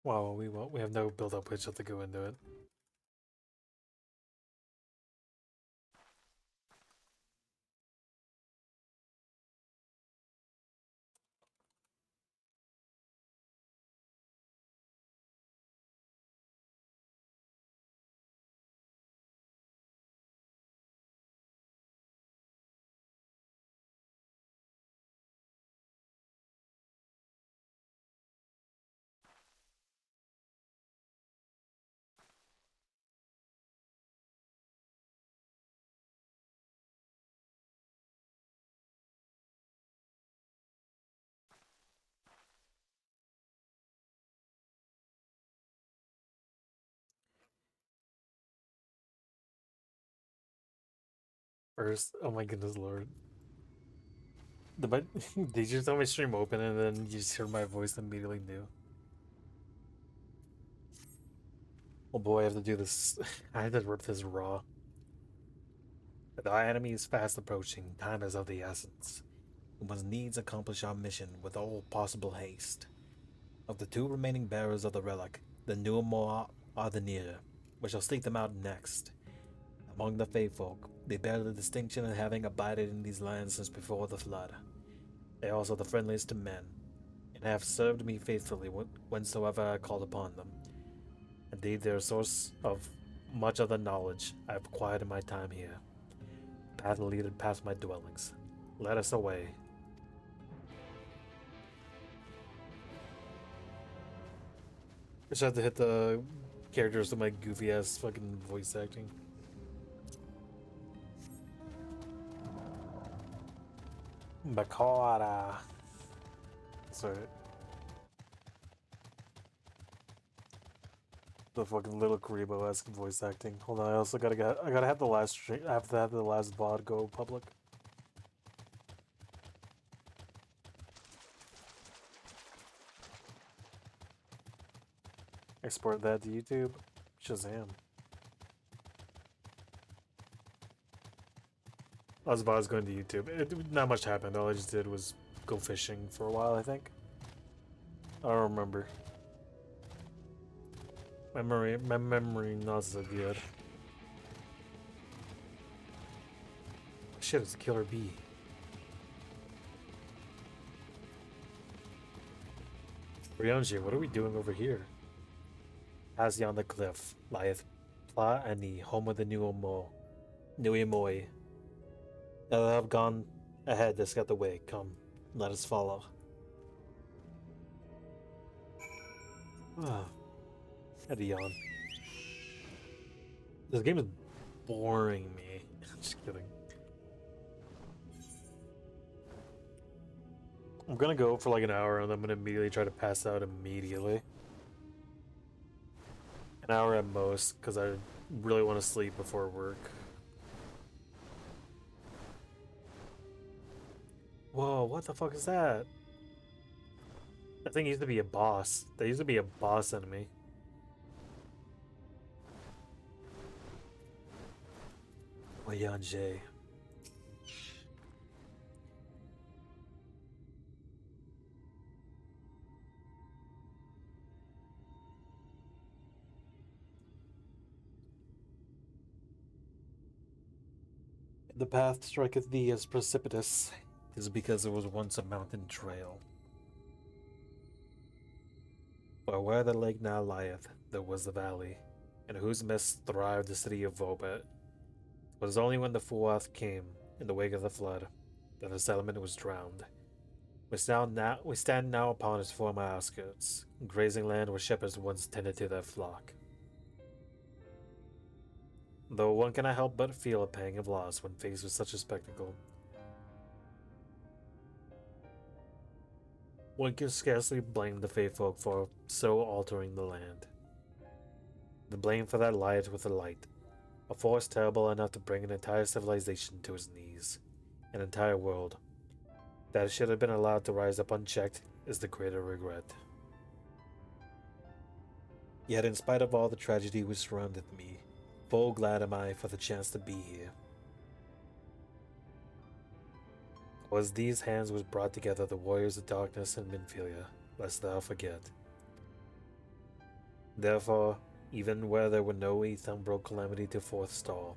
Wow, we won't. We have no build-up pitch to go into it. First, oh my goodness, Lord. Did you just have my stream open and then you just heard my voice and immediately knew? Oh boy, I have to do this. I have to rip this raw. The enemy is fast approaching. Time is of the essence. We must needs accomplish our mission with all possible haste. Of the two remaining bearers of the relic, the newer are the nearer. We shall seek them out next. Among the Faefolk, they bear the distinction of having abided in these lands since before the flood. They are also the friendliest to men, and have served me faithfully whensoever I called upon them. Indeed, they are a source of much of the knowledge I have acquired in my time here. The path leadeth past my dwellings. Let us away. I just have to hit the characters with my goofy ass fucking voice acting. Bakara. Sorry. The fucking little Karibo-esque voice acting. Hold on, I also I gotta have the last stream. I have to have the last VOD go public. Export that to YouTube. Shazam. As VOD's going to YouTube. Not much happened. All I just did was go fishing for a while, I think. I don't remember. My memory not so good. Shit, it's a killer bee. Ryonji, what are we doing over here? As on the cliff lieth Pla and the home of the Nuimoi. Now that I've gone ahead to scout the way, come, let us follow. Ah, had to yawn. This game is boring me. Just kidding. I'm gonna go for like an hour and I'm gonna immediately try to pass out immediately. An hour at most, because I really want to sleep before work. Whoa, what the fuck is that? That thing used to be a boss. That used to be a boss enemy. Oyanje. The path striketh thee as precipitous. It is because there was once a mountain trail. For where the lake now lieth, there was the valley, in whose midst thrived the city of Vobet. It was only when the Fuath came, in the wake of the flood, that the settlement was drowned. We stand now upon its former outskirts, grazing land where shepherds once tended to their flock. Though one cannot help but feel a pang of loss when faced with such a spectacle. One can scarcely blame the Faefolk for so altering the land. The blame for that lieth with the light, a force terrible enough to bring an entire civilization to its knees, an entire world. That it should have been allowed to rise up unchecked is the greater regret. Yet in spite of all the tragedy which surrounded me, full glad am I for the chance to be here. Was these hands which brought together the warriors of darkness and Minfilia, lest thou forget. Therefore, even where there were no ethereal calamity to forestall,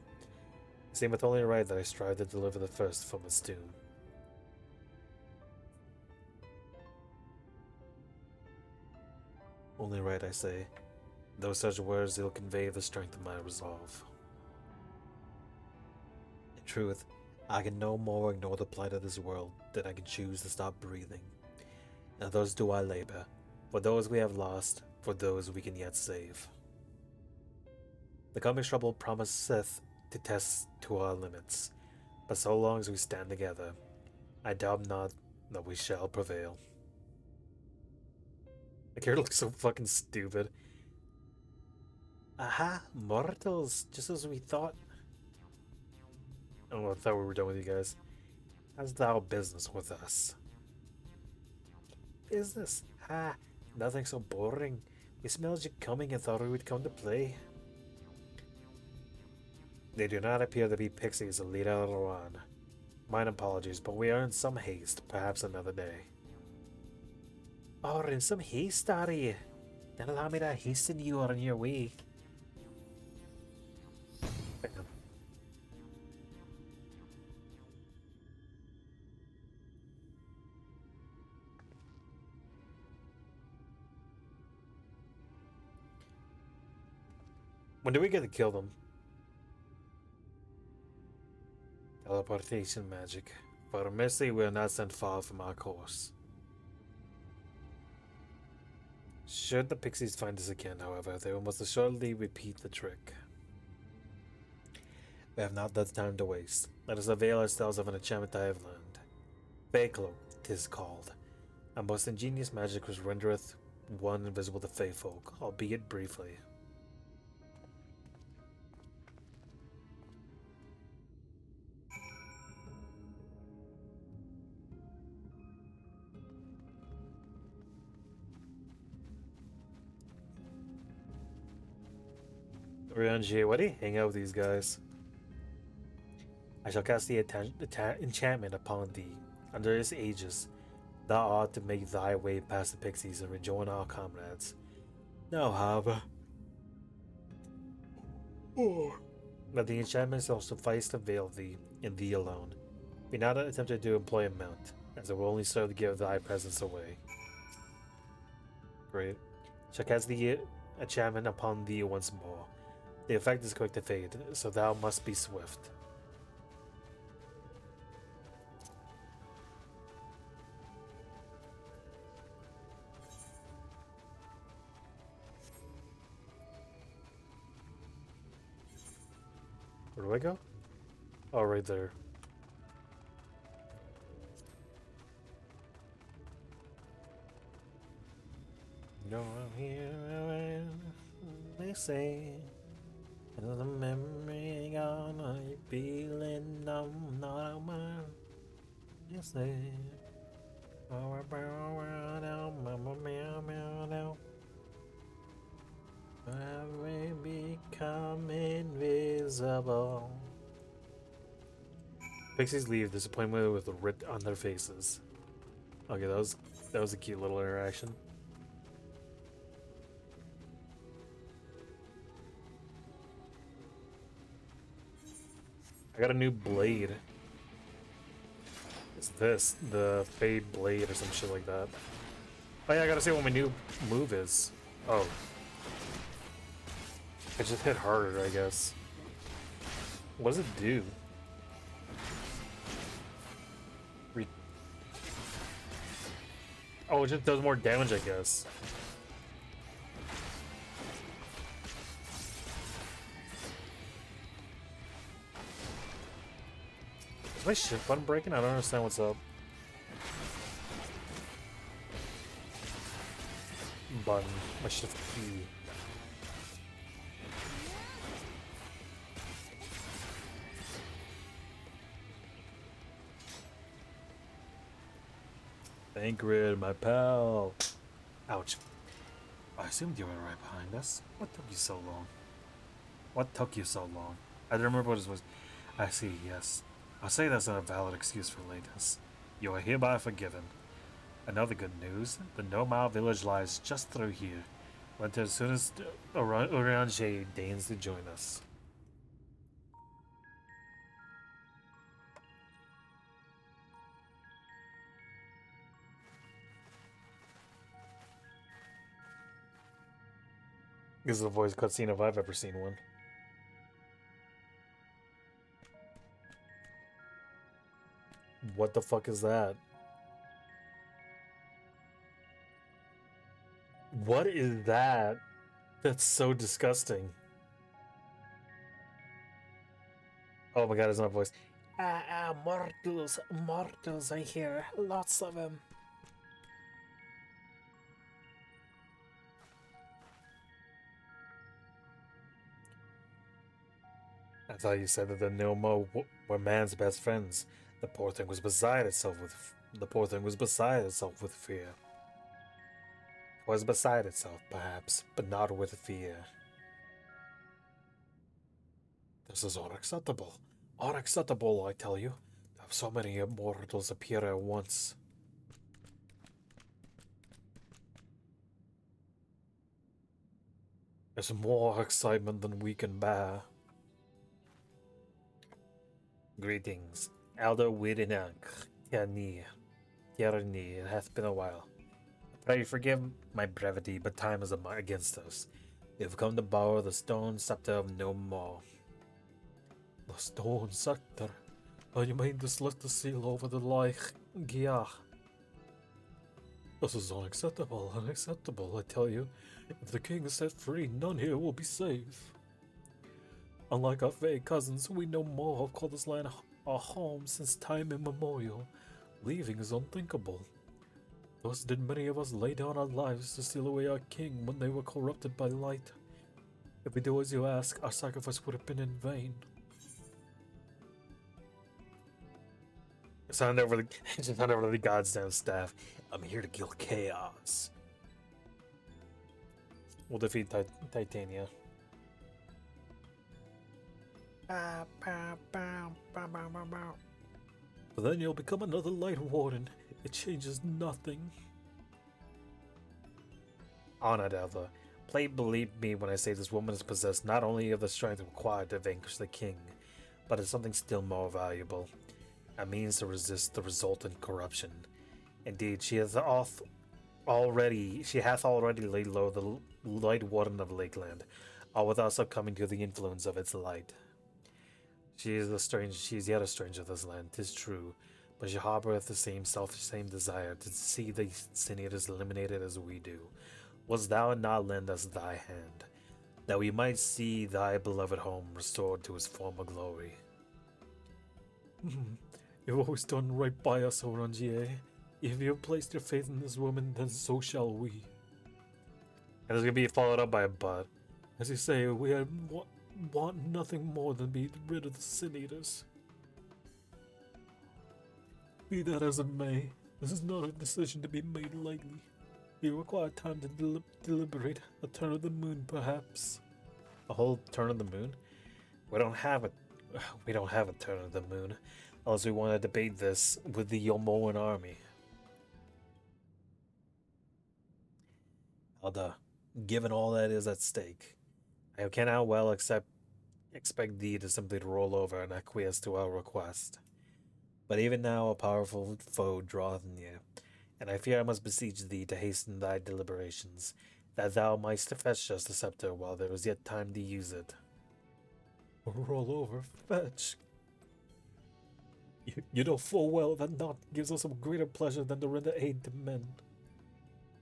it seemeth only right that I strive to deliver the first from its doom. Only right, I say. Those such words ill convey the strength of my resolve. In truth, I can no more ignore the plight of this world than I can choose to stop breathing. And thus do I labor, for those we have lost, for those we can yet save. The coming trouble promiseth to test to our limits, but so long as we stand together, I doubt not that we shall prevail. The character looks so fucking stupid. Aha, mortals, just as we thought. Oh, I thought we were done with you guys. How's thou business with us? Business? Ha, nothing so boring. We smelled you coming and thought we would come to play. They do not appear to be pixies of Lita Rowan. Mine apologies, but we are in some haste, perhaps another day. Oh, in some haste, are you? Then allow me to hasten you on your way. Damn. When do we get to kill them? Teleportation magic. For mercy, we are not sent far from our course. Should the pixies find us again, however, they will most assuredly repeat the trick. We have not the time to waste. Let us avail ourselves of an enchantment I have learned. Feycloak, 'tis called. A most ingenious magic which rendereth one invisible to fey folk, albeit briefly. Around here, why do you hang out with these guys? I shall cast the enchantment upon thee. Under its aegis, thou art to make thy way past the pixies and rejoin our comrades. Now, however, but the enchantment shall suffice to veil thee, and thee alone. Be not attempted to employ a mount, as it will only serve to give thy presence away. Great. Shall cast the enchantment upon thee once more. The effect is quick to fade, so thou must be swift. Where do I go? Oh, right there. No, I'm here, they say. And the memory gone, are you feeling I'm not a man? They say. Oh, I may become invisible. Pixies leave, disappointment with a writ on their faces. Okay, that was a cute little interaction. I got a new blade. What's this? The Fade Blade or some shit like that. Oh yeah, I gotta see what my new move is. Oh. I just hit harder, I guess. What does it do? Oh, it just does more damage, I guess. Is my shift button breaking? I don't understand what's up. Button. My shift key. Thancred, my pal. Ouch. I assumed you were right behind us. What took you so long? What took you so long? I don't remember what it was. I see, yes. I'll say that's not a valid excuse for lateness. You are hereby forgiven. Another good news, the No-Mile village lies just through here. Went as soon as Orange deigns to join us. This is a voice cutscene if I've ever seen one. What the fuck is that? What is that? That's so disgusting. Oh my god, it's not a voice. Mortals, I hear. Lots of them. I thought you said that the Nilmo were man's best friends. The poor thing was beside itself with fear. It was beside itself, perhaps, but not with fear. This is unacceptable. Unacceptable, I tell you. To have so many immortals appear at once. There's more excitement than we can bear. Greetings, Elder Widinak, Tierney. It hath been a while. Pray forgive my brevity, but time is against us. We have come to borrow the stone scepter of no more. The stone scepter? Oh, you mean this left the seal over the Leich Giach? This is unacceptable, I tell you. If the king is set free, none here will be safe. Unlike our fey cousins, we no more have called this land our home since time immemorial. Leaving is unthinkable. Thus did many of us lay down our lives to steal away our king when they were corrupted by light. If we do as you ask, our sacrifice would have been in vain. Just hand over the goddamn staff. I'm here to kill chaos. We'll defeat Titania. But then you'll become another Light Warden. It changes nothing. Honored Elder, please believe me when I say this woman is possessed not only of the strength required to vanquish the king, but of something still more valuable. A means to resist the resultant corruption. Indeed, she hath already laid low the Light Warden of Lakeland, all without succumbing to the influence of its light. She is yet a stranger to this land, 'tis true, but she harboureth the same desire to see the Sin Eaters eliminated as we do. Wouldst thou not lend us thy hand, that we might see thy beloved home restored to its former glory? You've always done right by us, Orangier. If you have placed your faith in this woman, then so shall we. And it's gonna be followed up by a but. As you say, we want nothing more than be rid of the Sin Eaters. Be that as it may, this is not a decision to be made lightly. We require time to deliberate. A turn of the moon, perhaps. A whole turn of the moon? We don't have a turn of the moon, unless we want to debate this with the Yomoan army. Elda, given all that is at stake, I cannot well expect thee to simply roll over and acquiesce to our request. But even now a powerful foe draweth near, and I fear I must beseech thee to hasten thy deliberations, that thou mightst fetch us the scepter while there is yet time to use it. Roll over, fetch. You know full well that naught gives us a greater pleasure than to render aid to men.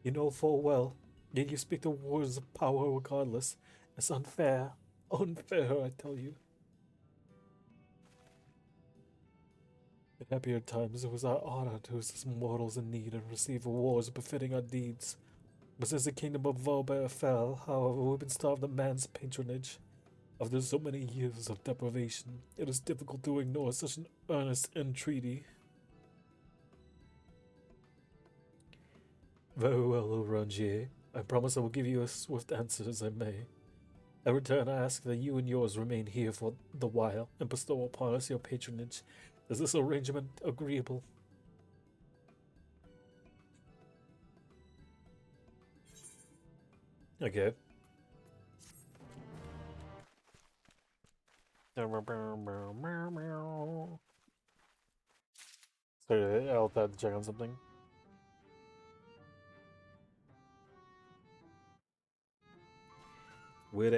You know full well, yet you speak the words of power regardless. It's unfair. Unfair, I tell you. In happier times, it was our honor to assist mortals in need and receive rewards befitting our deeds. But since the kingdom of Volbear fell, however, we've been starved of man's patronage. After so many years of deprivation, it is difficult to ignore such an earnest entreaty. Very well, Orangier. I promise I will give you a swift answer as I may. In return, I ask that you and yours remain here for the while and bestow upon us your patronage. Is this arrangement agreeable? Okay. Sorry, I'll have to check on something. With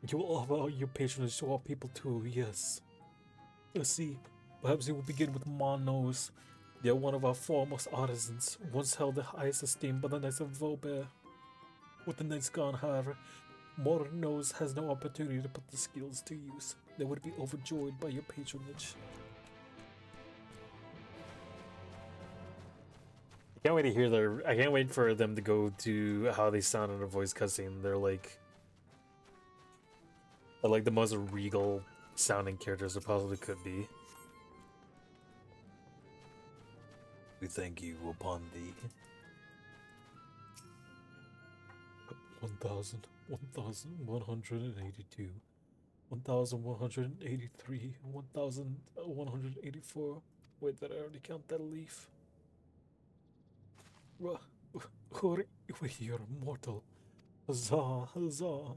you will offer your patronage to all people too, yes. Let's see. Perhaps you will begin with Monos. They are one of our foremost artisans, once held the highest esteem by the Knights of Vauban. With the Knights gone, however, modern Nose has no opportunity to put the skills to use. They would be overjoyed by your patronage. I can't wait to hear their. I can't wait for them to go to how they sound in a voice cutscene. They're like the most regal sounding characters there possibly could be. We thank you upon thee. 1,000, 1,182, 1,183, 1,184. Wait, did I already count that leaf? You're mortal. Huzzah, huzzah.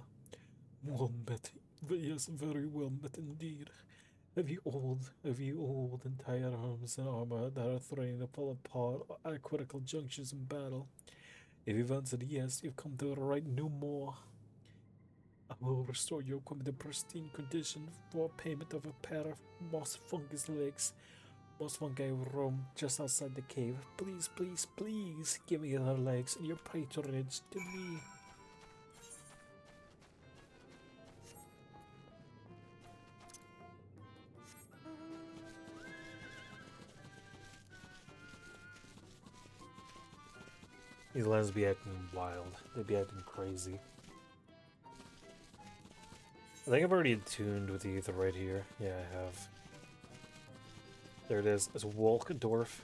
Well met. Yes, very well met indeed. Have you old and tired arms and armor that are threatening to fall apart at critical junctures in battle? If you've answered yes, you've come to the right no more. I will restore your equipment to pristine condition for payment of a pair of moss fungus legs. Moss fungi roam just outside the cave. Please, please, please give me their legs and your patronage to me. These lands be acting wild. They be acting crazy. I think I've already attuned with the ether right here. Yeah, I have. There it is. It's Wolkdorf.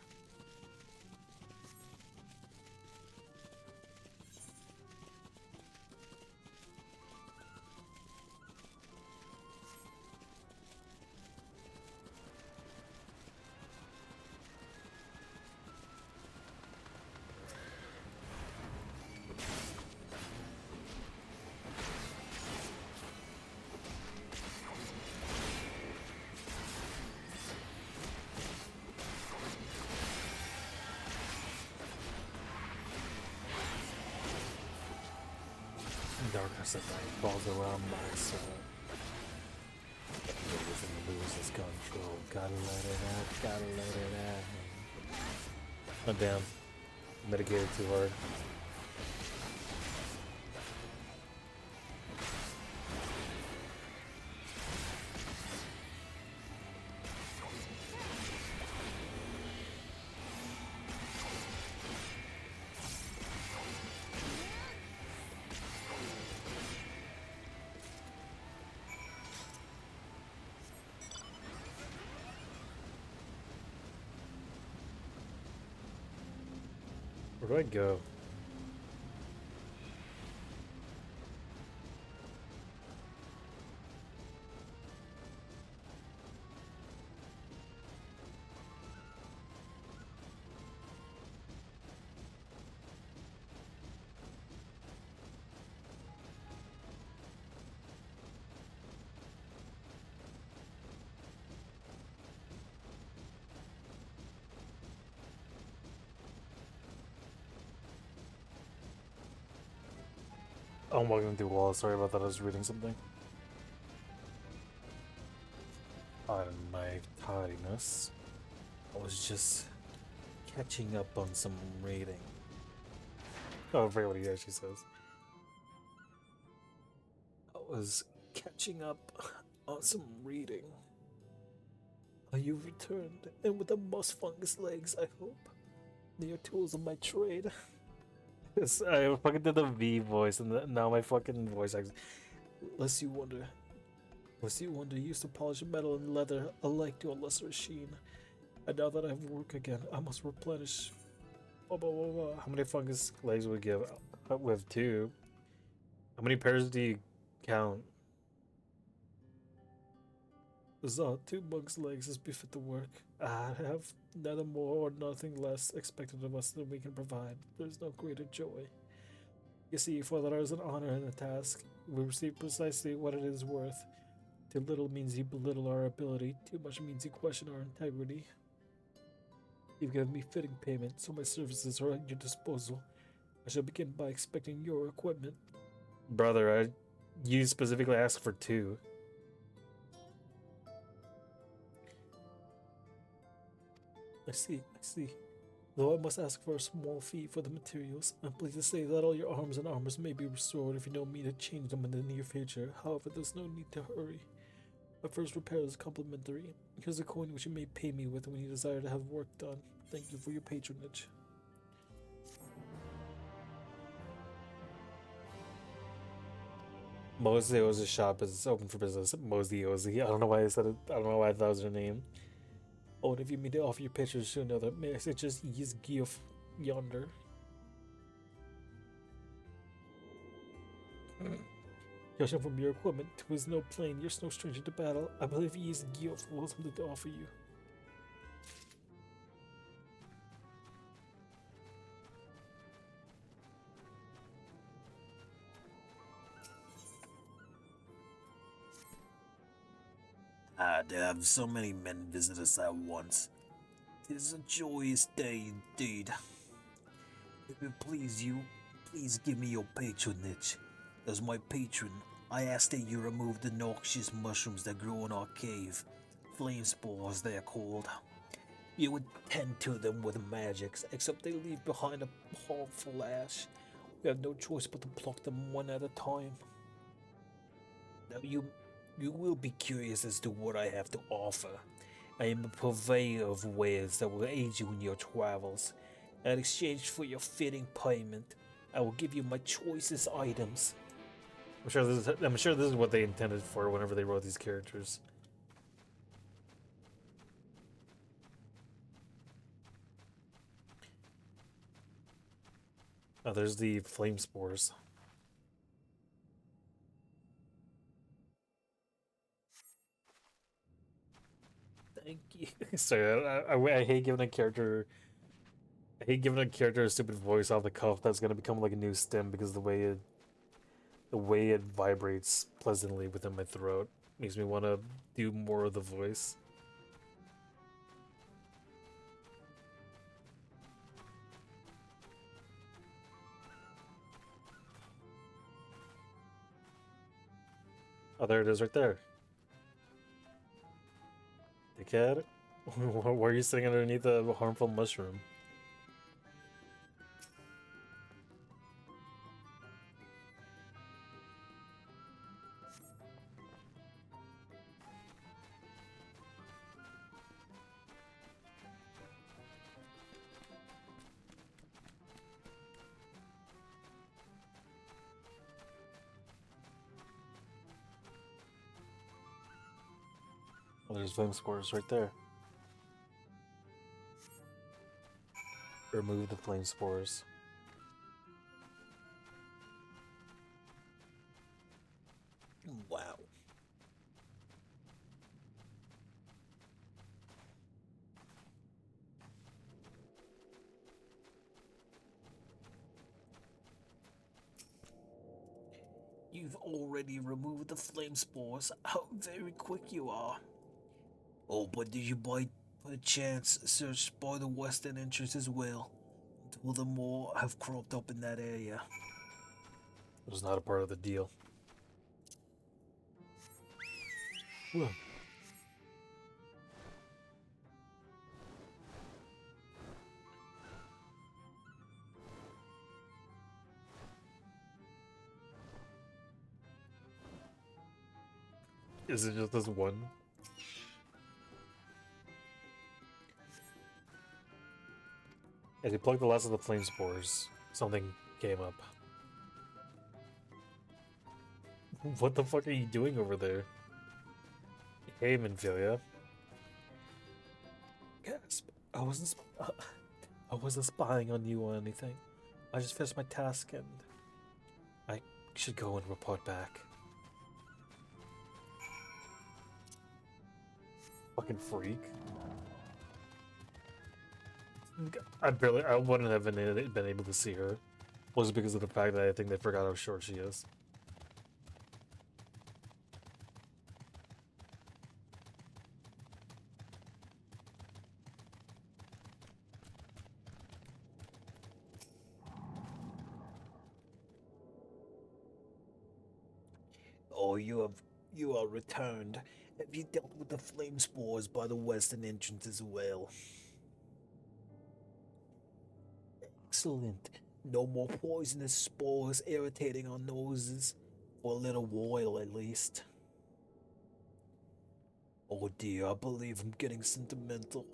Darkness at night falls around my soul. Everything loses control. Gotta let it out, gotta let it out. Oh damn. Mitigated too hard. Where do I go? I'm walking through walls. Sorry about that. I was reading something. On my tardiness, I was just catching up on some reading. Oh, I forget what he actually says. I was catching up on some reading. You've returned, and with the moss fungus legs, I hope. They are tools of my trade. I fucking did the V voice, and now my fucking voice acts. Lest you wonder, used to polish metal and leather alike to a lesser sheen. And now that I have work again, I must replenish. Blah, blah, blah, blah. How many fungus legs would we give? We have 2. How many pairs do you count? Saw 2 monks' legs as befit the work. I have neither more or nothing less expected of us than we can provide. There's no greater joy. You see, for there is an honor in the task. We receive precisely what it is worth. Too little means you belittle our ability. Too much means you question our integrity. You've given me fitting payment, so my services are at your disposal. I shall begin by expecting your equipment. Brother, you specifically asked for 2. I see. Though I must ask for a small fee for the materials, I'm pleased to say that all your arms and armors may be restored if you know me to change them in the near future. However, there's no need to hurry. My first repair is complimentary. Here's a coin which you may pay me with when you desire to have work done. Thank you for your patronage. Mosey Ozi's shop is open for business. Mosey Ozi. I don't know why I said it. I don't know why that was her name. Oh, and if you mean to offer your pictures to another, may I suggest use Geoff yonder. Judging from your equipment to his no plane, you're no stranger to battle. I believe Ys Geoff will have something to offer you. To have so many men visit us at once. It is a joyous day indeed. If it please you, please give me your patronage. As my patron, I ask that you remove the noxious mushrooms that grow in our cave. Flame spores, they are called. You would tend to them with magics, except they leave behind a harmful ash. We have no choice but to pluck them one at a time. Now you will be curious as to what I have to offer. I am a purveyor of wares that will aid you in your travels. In exchange for your fitting payment, I will give you my choicest items. I'm sure this is what they intended for whenever they wrote these characters. Oh, there's the flame spores. Thank you. Sorry, I hate giving a character. I hate giving a character a stupid voice off the cuff that's gonna become like a new stem because the way it vibrates pleasantly within my throat makes me want to do more of the voice. Oh, there it is, right there. Dickhead, why are you sitting underneath a harmful mushroom? Oh, there's flame spores right there. Remove the flame spores. Wow. You've already removed the flame spores. How very quick you are. Oh, but did you by chance search by the western entrance as well? Until the more have cropped up in that area. It was not a part of the deal. Whoa. Is it just this one? As you plugged the last of the flame spores, something came up. What the fuck are you doing over there? Hey, Minfilia. Gasp. I wasn't spying on you or anything. I just finished my task and I should go and report back. Fucking freak. I wouldn't have been able to see her. Was it because of the fact that I think they forgot how short she is? Oh, you are returned. Have you dealt with the flame spores by the western entrance as well? Excellent. No more poisonous spores irritating our noses. For a little while, at least. Oh dear, I believe I'm getting sentimental.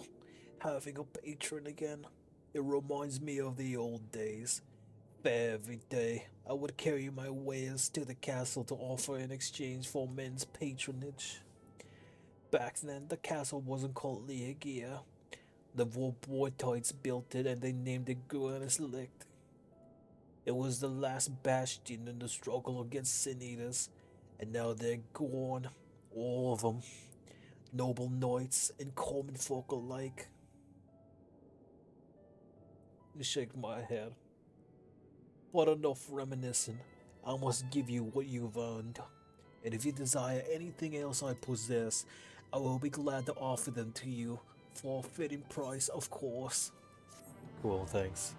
Having a patron again. It reminds me of the old days. Every day, I would carry my wares to the castle to offer in exchange for men's patronage. Back then, the castle wasn't called Leagia. The Vorbortites built it and they named it Guanis Licht. It was the last bastion in the struggle against Sin Eaters, and now they're gone. All of them. Noble knights and common folk alike. I shake my head. But enough reminiscing. I must give you what you've earned. And if you desire anything else I possess, I will be glad to offer them to you for a fitting price, of course. Cool, thanks.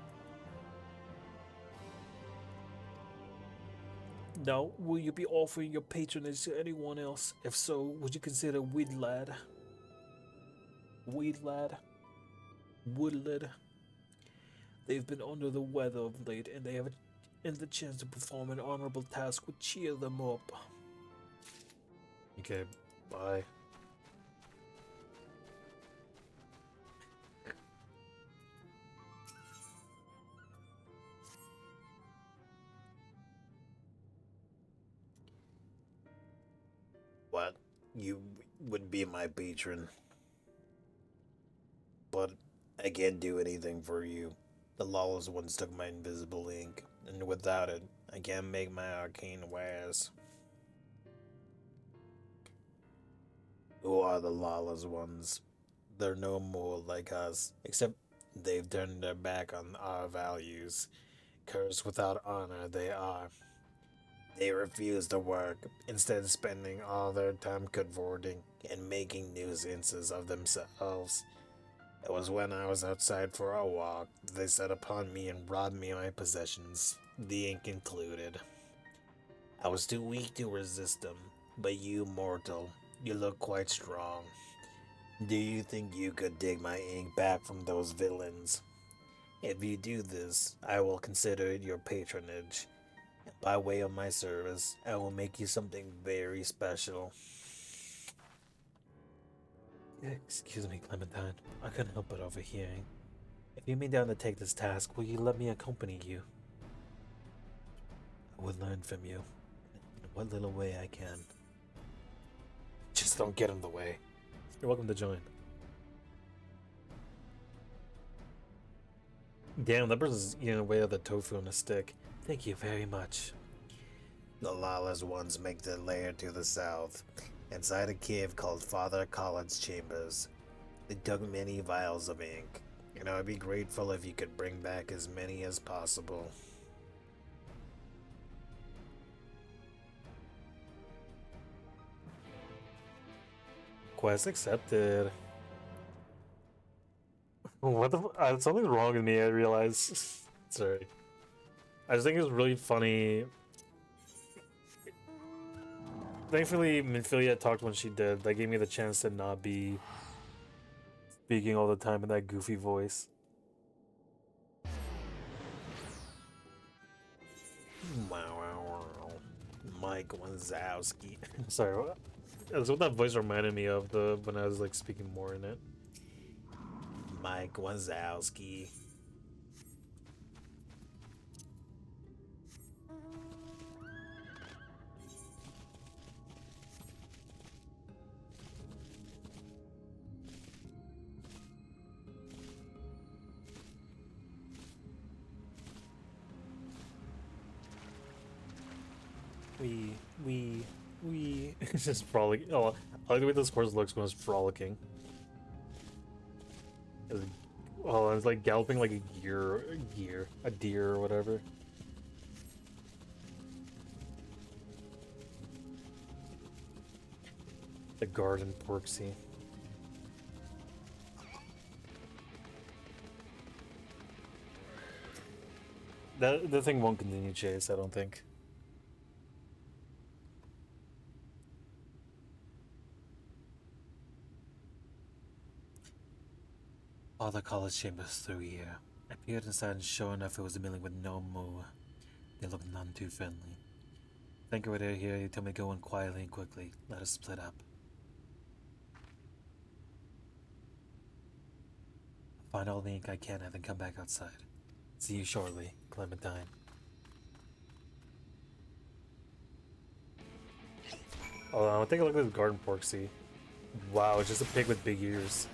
Now, will you be offering your patronage to anyone else? If so, would you consider Weedlad? Weedlad? Woodlad? They've been under the weather of late, and they have the chance to perform an honorable task would cheer them up. Okay, bye. What? You would be my patron. But I can't do anything for you. The lawless ones took my invisible ink, and without it, I can't make my arcane wares. Who are the lawless ones? They're no more like us, except they've turned their back on our values. Cursed without honor, they are. They refuse to work, instead spending all their time cavorting and making nuisances of themselves. It was when I was outside for a walk that they set upon me and robbed me of my possessions, the ink included. I was too weak to resist them, but you, mortal, you look quite strong. Do you think you could dig my ink back from those villains? If you do this, I will consider it your patronage. By way of my service, I will make you something very special. Excuse me, Clementine. I couldn't help but overhearing. If you mean down to take this task, will you let me accompany you? I would learn from you in what little way I can. Just don't get in the way. You're welcome to join. Damn, that person's eating away at the tofu on a stick. Thank you very much. The lawless ones make their lair to the south, inside a cave called Father Collin's Chambers. They dug many vials of ink, and I would be grateful if you could bring back as many as possible. Quest accepted. What the? Something's wrong with me. I realize. Sorry. I just think it's really funny. Thankfully, Minfilia talked when she did. That gave me the chance to not be speaking all the time in that goofy voice. Mike Wazowski. Sorry, that's what that voice reminded me of when I was like speaking more in it. Mike Wazowski. We. It's just frolicking. Oh, I like the way this horse looks when it's frolicking. It's, well, it's like galloping like a deer or whatever. The garden porksy. The thing won't continue chase, I don't think. All the college chambers through here. I peered inside and sure enough it was a milling with no moo. They looked none too friendly. Think over there here, you told me to go in quietly and quickly. Let us split up. I'll find all the ink I can and then come back outside. See you shortly, Clementine. Hold on, I'll take a look at this garden porksy. Wow, it's just a pig with big ears.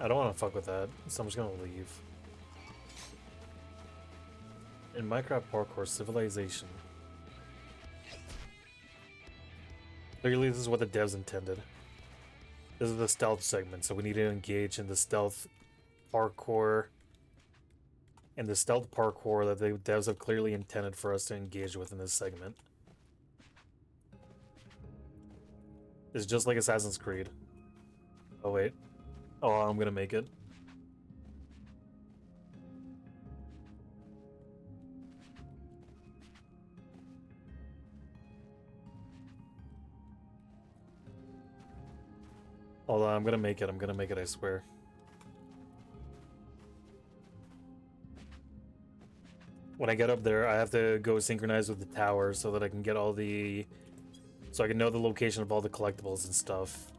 I don't want to fuck with that, so I'm just gonna leave. In Minecraft Parkour Civilization. Clearly this is what the devs intended. This is the stealth segment, so we need to engage in the stealth parkour. And the stealth parkour that the devs have clearly intended for us to engage with in this segment. It's just like Assassin's Creed. Oh wait. Oh, I'm gonna make it. Hold on, I'm gonna make it, I swear. When I get up there, I have to go synchronize with the tower so that I can get all the... So I can know the location of all the collectibles and stuff.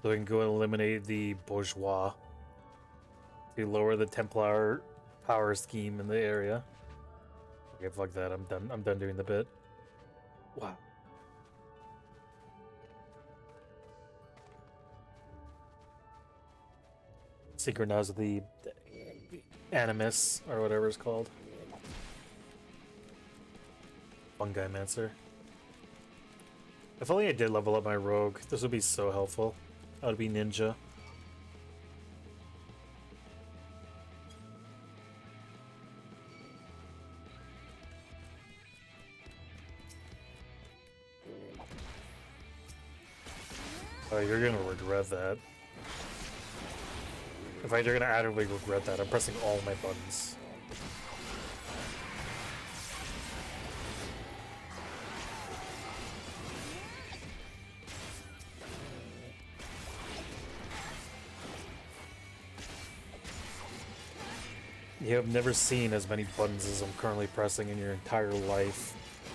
So I can go and eliminate the bourgeois. To lower the Templar power scheme in the area. Okay, fuck that, I'm done doing the bit. Wow. Synchronize with the Animus, or whatever it's called. Fungi Mancer. If only I did level up my rogue, this would be so helpful. I would be ninja. Oh, you're gonna regret that. In fact, you're gonna actively regret that. I'm pressing all my buttons. You have never seen as many buttons as I'm currently pressing in your entire life.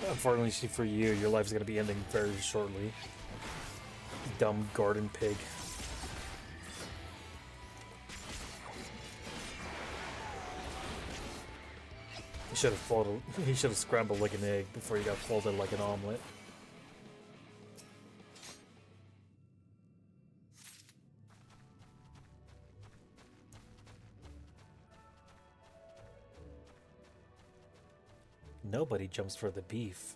Unfortunately for you, your life's gonna be ending very shortly. Dumb garden pig. He should have scrambled like an egg before he got folded like an omelet. Nobody jumps for the beef.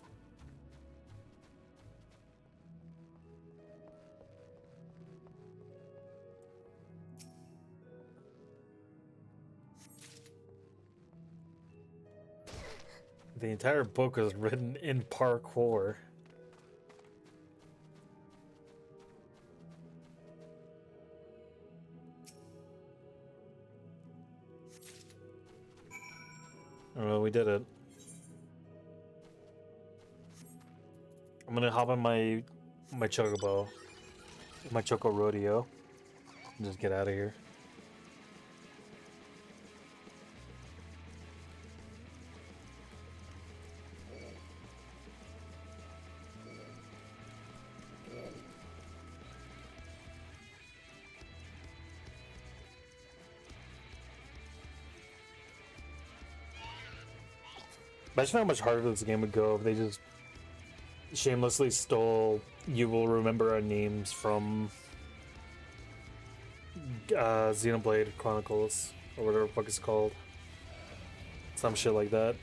The entire book is written in parkour. Oh, well, we did it. I'm gonna hop on my chocobo, my choco rodeo, and just get out of here. Imagine how much harder this game would go if they just shamelessly stole "You Will Remember Our Names" from Xenoblade Chronicles, or whatever the fuck it's called. Some shit like that.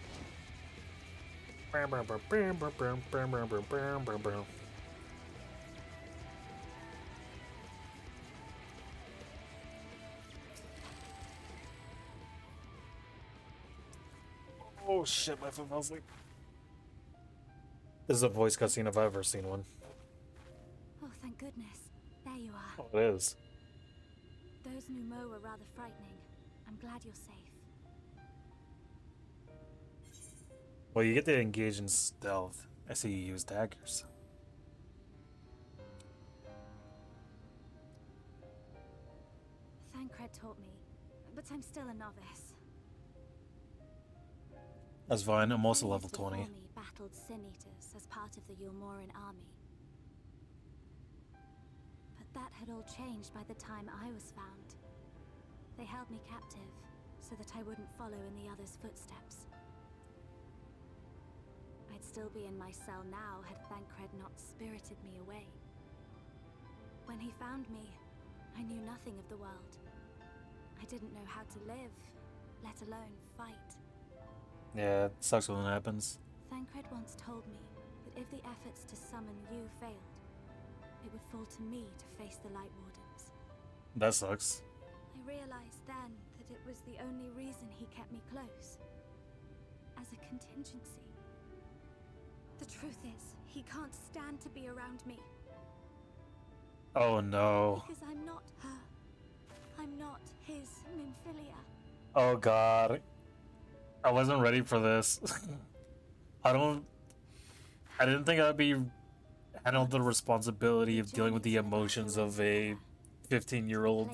Oh shit, my foot fell asleep. This is a voice cutscene if I've ever seen one. Oh, thank goodness. There you are. Oh, it is. Those Numo were rather frightening. I'm glad you're safe. Well, you get to engage in stealth. I see you use daggers. Thancred taught me, but I'm still a novice. That's fine. I'm also Previous level before 20. me battled Sin Eaters as part of the Yulmoran army. But that had all changed by the time I was found. They held me captive, so that I wouldn't follow in the others' footsteps. I'd still be in my cell now had Thancred not spirited me away. When he found me, I knew nothing of the world. I didn't know how to live, let alone fight. Yeah, it sucks when it happens. Thancred once told me that if the efforts to summon you failed, it would fall to me to face the Light Wardens. That sucks. I realized then that it was the only reason he kept me close. As a contingency. The truth is, he can't stand to be around me. Oh no. Because I'm not her. I'm not his Nymphilia. Oh god. I wasn't ready for this. I didn't think I'd be handled the responsibility of dealing with the emotions of a 15-year-old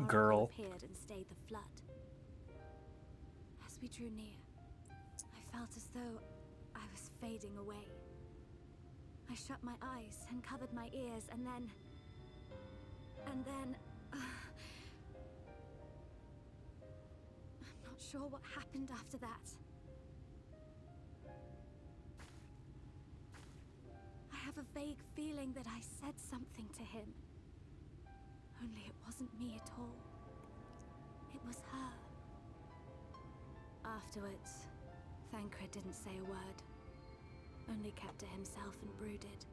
girl. Appeared and stayed the flood. As we drew near, I felt as though I was fading away. I shut my eyes and covered my ears, and then I'm not sure what happened after that. I have a vague feeling that I said something to him. Only it wasn't me at all. It was her. Afterwards, Thancred didn't say a word. Only kept to himself and brooded.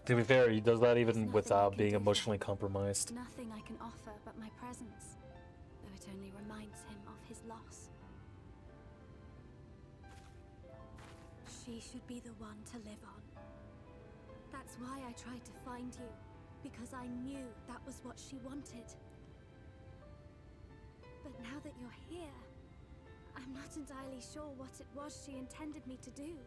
To be fair, he does that even There's nothing I without can being do for emotionally him. compromised. Nothing I can offer but my presence, though it only reminds him of his loss. She should be the one to live on. That's why I tried to find you, because I knew that was what she wanted. But now that you're here, I'm not entirely sure what it was she intended me to do.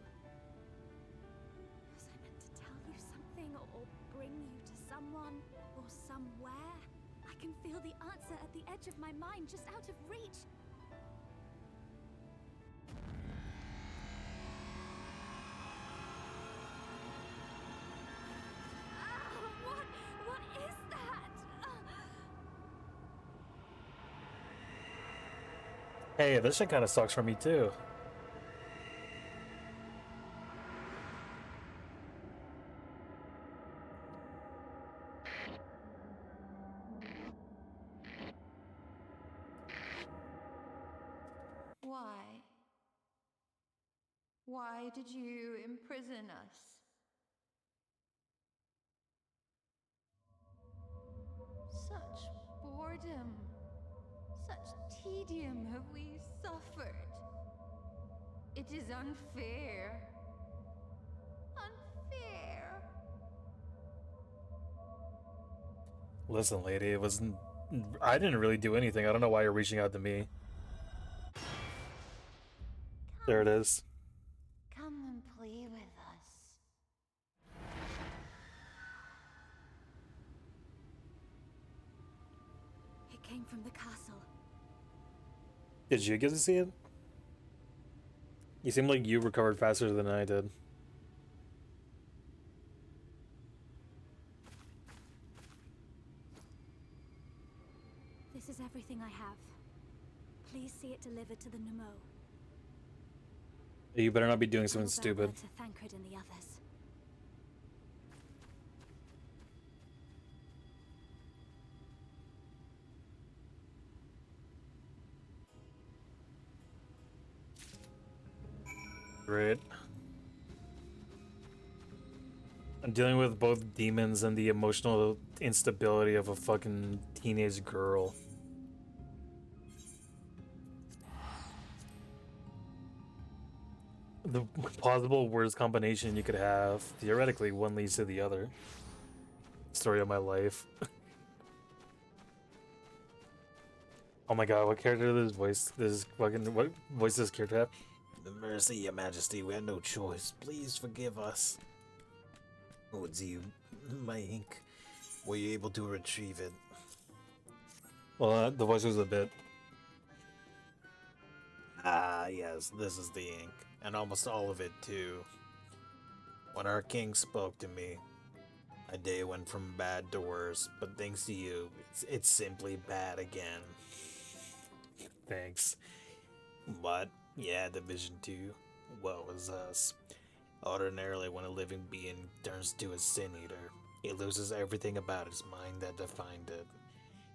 Was I meant to tell you something, or bring you to someone, or somewhere? I can feel the answer at the edge of my mind, just out of reach. What is that? Hey, this shit kind of sucks for me too. Why? Why did you imprison us? Such boredom, such tedium have we suffered. It is unfair. Unfair. Listen, lady, it wasn't. I didn't really do anything. I don't know why you're reaching out to me. There it is. Come and play with us. It came from the castle. Did you get to see it? You seem like you recovered faster than I did. This is everything I have. Please see it delivered to the Numo. You better not be doing I something will bear stupid. word to Thancred and the others. Great. I'm dealing with both demons and the emotional instability of a fucking teenage girl. The possible worst combination you could have, theoretically, one leads to the other. Story of my life. Oh my god, what character does this voice? This fucking what voice does this character have? Mercy, Your Majesty, we had no choice. Please forgive us. Oh, it's you. My ink. Were you able to retrieve it? Well, the voice was a bit. Ah, yes, this is the ink. And almost all of it, too. When our king spoke to me, my day went from bad to worse, but thanks to you, it's simply bad again. Thanks. But, yeah, Division 2, what was us? Ordinarily, when a living being turns to a sin eater, it loses everything about its mind that defined it.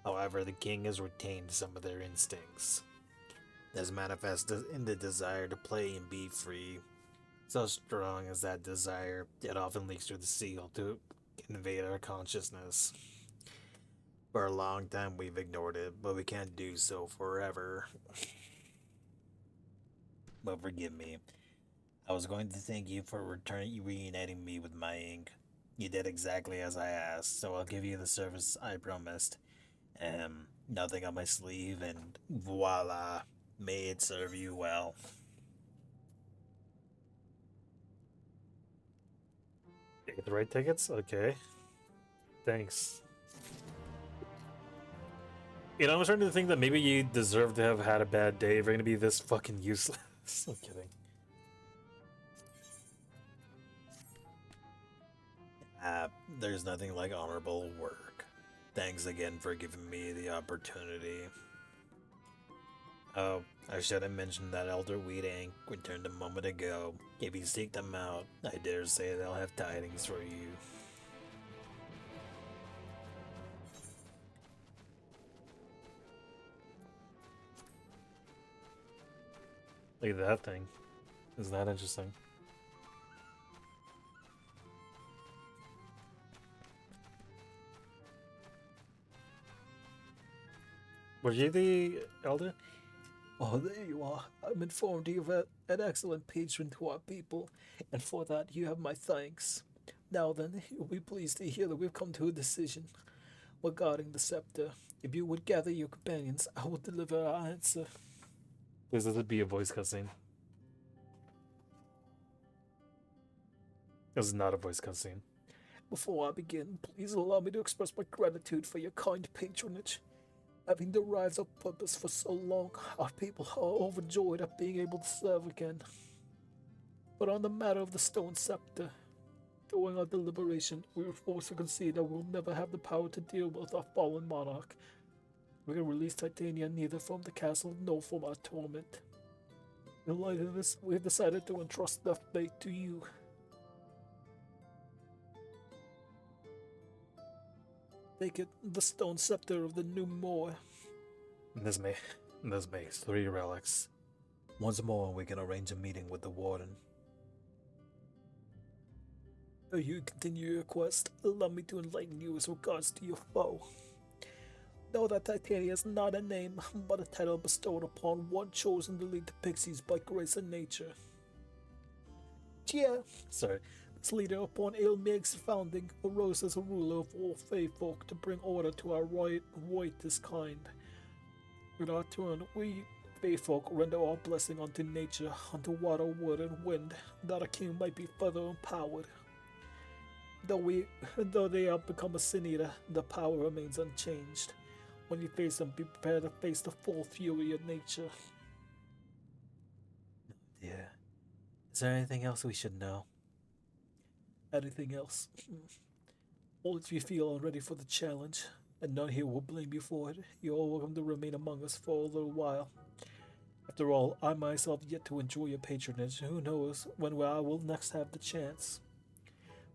However, the king has retained some of their instincts. As manifested in the desire to play and be free. So strong as that desire, it often leaks through the seal to invade our consciousness. For a long time we've ignored it, but we can't do so forever. But forgive me. I was going to thank you for reuniting me with my ink. You did exactly as I asked, so I'll give you the service I promised. Nothing on my sleeve, and voila. May it serve you well. Get the right tickets? Okay. Thanks. You know, I'm starting to think that maybe you deserve to have had a bad day if you're gonna be this fucking useless. I'm kidding. There's nothing like honorable work. Thanks again for giving me the opportunity. Oh, I should have mentioned that Elder Wheat Ink returned a moment ago. If you seek them out, I dare say they'll have tidings for you. Look at that thing. Isn't that interesting? Were you the elder? Oh, there you are. I'm informed you've an excellent patron to our people, and for that you have my thanks. Now then, you'll be pleased to hear that we've come to a decision regarding the scepter. If you would gather your companions, I will deliver our answer. Please let it be a voice cutscene. This is not a voice cutscene. Before I begin, please allow me to express my gratitude for your kind patronage. Having derived our purpose for so long, our people are overjoyed at being able to serve again. But on the matter of the stone scepter, during our deliberation, we were forced to concede that we'll never have the power to deal with our fallen monarch. We can release Titania neither from the castle nor from our torment. In light of this, we have decided to entrust that fate to you. Take it, the stone scepter of the new Moor. This makes 3 relics. Once more, we can arrange a meeting with the warden. As you continue your quest, allow me to enlighten you as regards to your foe. Know that Titania is not a name, but a title bestowed upon one chosen to lead the pixies by grace and nature. This leader upon Ilmeg's founding arose as a ruler of all Fey folk to bring order to our rightest kind. In our turn, we Fey folk render our blessing unto nature, unto water, wood, and wind, that a king might be further empowered. Though they have become a sin eater, the power remains unchanged. When you face them, be prepared to face the full fury of nature. Yeah. Is there anything else we should know? Anything else? Only if you feel ready for the challenge, and none here will blame you for it. You're all welcome to remain among us for a little while. After all, I myself yet to enjoy your patronage. Who knows when I will next have the chance.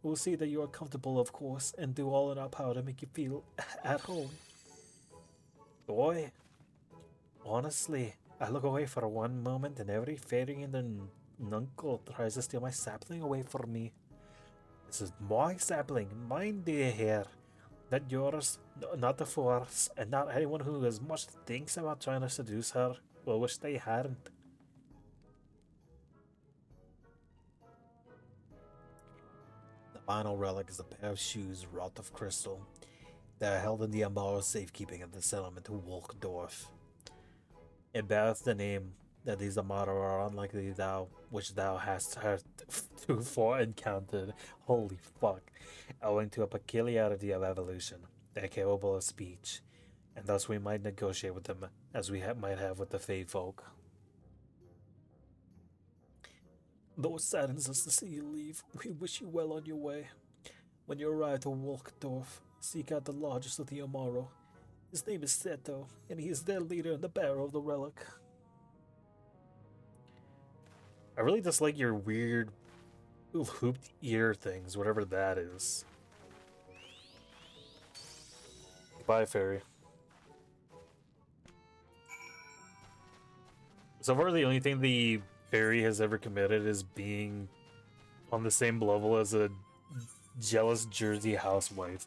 We'll see that you are comfortable, of course, and do all in our power to make you feel at home. Boy, honestly, I look away for one moment and every fairy in the nuncle tries to steal my sapling away from me. This is my sapling, mine dear hair. Not yours, not the force, and not anyone who as much thinks about trying to seduce her will wish they hadn't. The final relic is a pair of shoes wrought of crystal. They are held in the Amaro safekeeping of the settlement to Wolkdorf. It beareth the name that these Amaro are unlikely thou, which thou hast heretofore encountered. Holy fuck. Owing to a peculiarity of evolution, they are capable of speech, and thus we might negotiate with them as we might have with the Fey folk. Though it saddens us to see you leave, we wish you well on your way. When you arrive to Wolkdorf, seek out the largest of the Amaro. His name is Seto, and he is their leader and the bearer of the relic. I really dislike your weird hooped ear things, whatever that is. Goodbye, fairy. So far, the only thing the fairy has ever committed is being on the same level as a jealous Jersey housewife,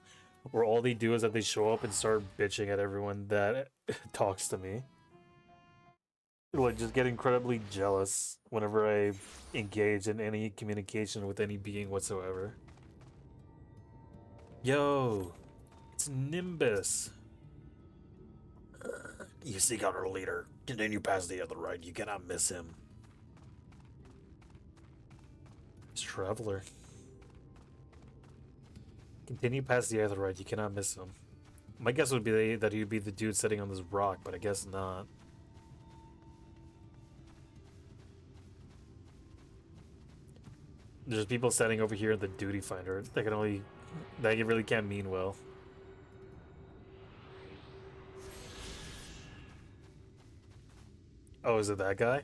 where all they do is that they show up and start bitching at everyone that talks to me. Like, just get incredibly jealous whenever I engage in any communication with any being whatsoever. Yo, it's Nimbus. You seek out our leader. Continue past the other right. You cannot miss him. It's Traveler. Continue past the other right. You cannot miss him. My guess would be that he'd be the dude sitting on this rock, but I guess not. There's people standing over here in the duty finder. That really can't mean well. Oh, is it that guy?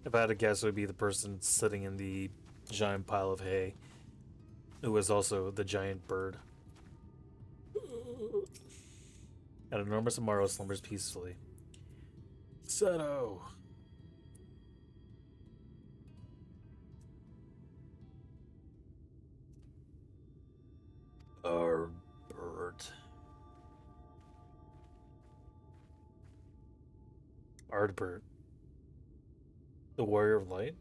If I had to guess, it would be the person sitting in the giant pile of hay, who is also the giant bird. An enormous Amaro slumbers peacefully. Seto! Our bird. Ardbert. The Warrior of Light?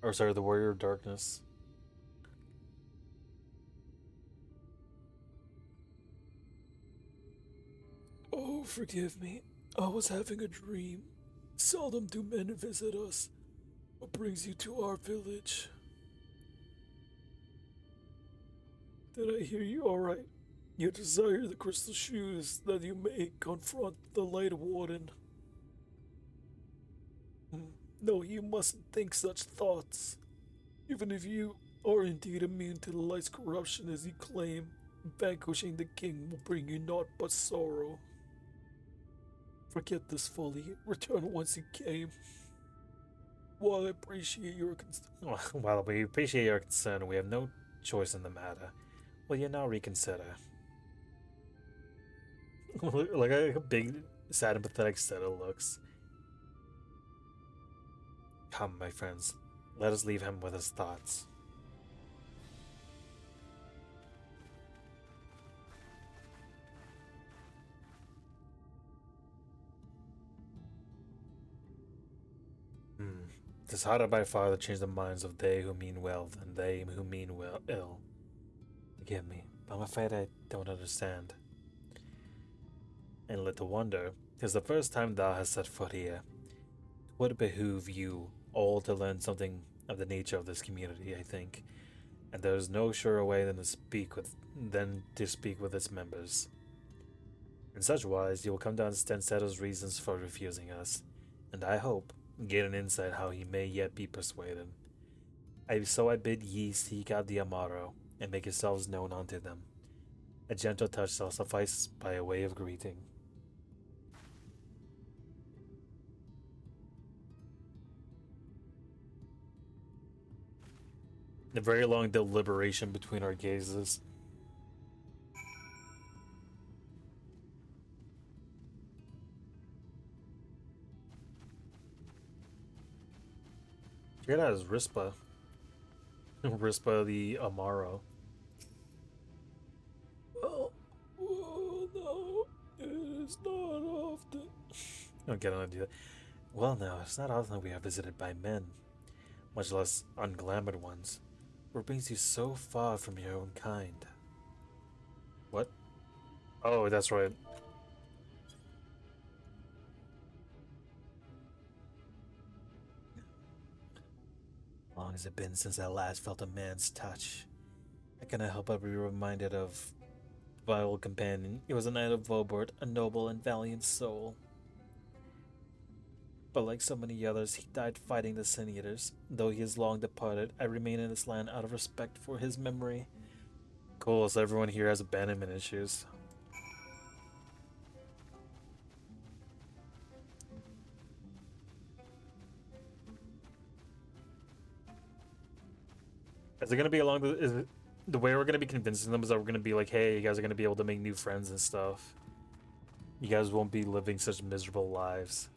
Or sorry, the Warrior of Darkness. Oh, forgive me. I was having a dream. Seldom do men visit us. What brings you to our village? Did I hear you alright? You desire the crystal shoes that you may confront the Light Warden. No, you mustn't think such thoughts. Even if you are indeed immune to the light's corruption as you claim, vanquishing the king will bring you naught but sorrow. Forget this folly. Return whence you came. While I appreciate your While we appreciate your concern, we have no choice in the matter. Will you now reconsider? Like a big, sad, and pathetic Seto looks. Come, my friends, let us leave him with his thoughts. Tis harder by far to change the minds of they who mean well than they who mean ill. Forgive me, but I'm afraid I don't understand. And little wonder, 'tis the first time thou hast set foot here. It would behoove you all to learn something of the nature of this community, I think, and there is no surer way than to speak with its members. In such wise, you will come to understand Seto's reasons for refusing us, and I hope gain an insight how he may yet be persuaded. So I bid ye seek out the Amaro and make yourselves known unto them. A gentle touch shall suffice by a way of greeting. A very long deliberation between our gazes. Check it out, his Rispa. Rispa the Amaro. Oh, oh no, it is not often. I don't get an idea. Well, no, it's not often we are visited by men, much less unglamored ones. What brings you so far from your own kind? What? Oh, that's right. How long has it been since I last felt a man's touch? I cannot help but be reminded of my old companion. He was a knight of Vobert, a noble and valiant soul. But like so many others, he died fighting the Sin Eaters. Though he is long departed, I remain in this land out of respect for his memory. Cool, so everyone here has abandonment issues. Is it gonna be along the? Is it, the way we're gonna be convincing them is that we're gonna be like, hey, you guys are gonna be able to make new friends and stuff. You guys won't be living such miserable lives.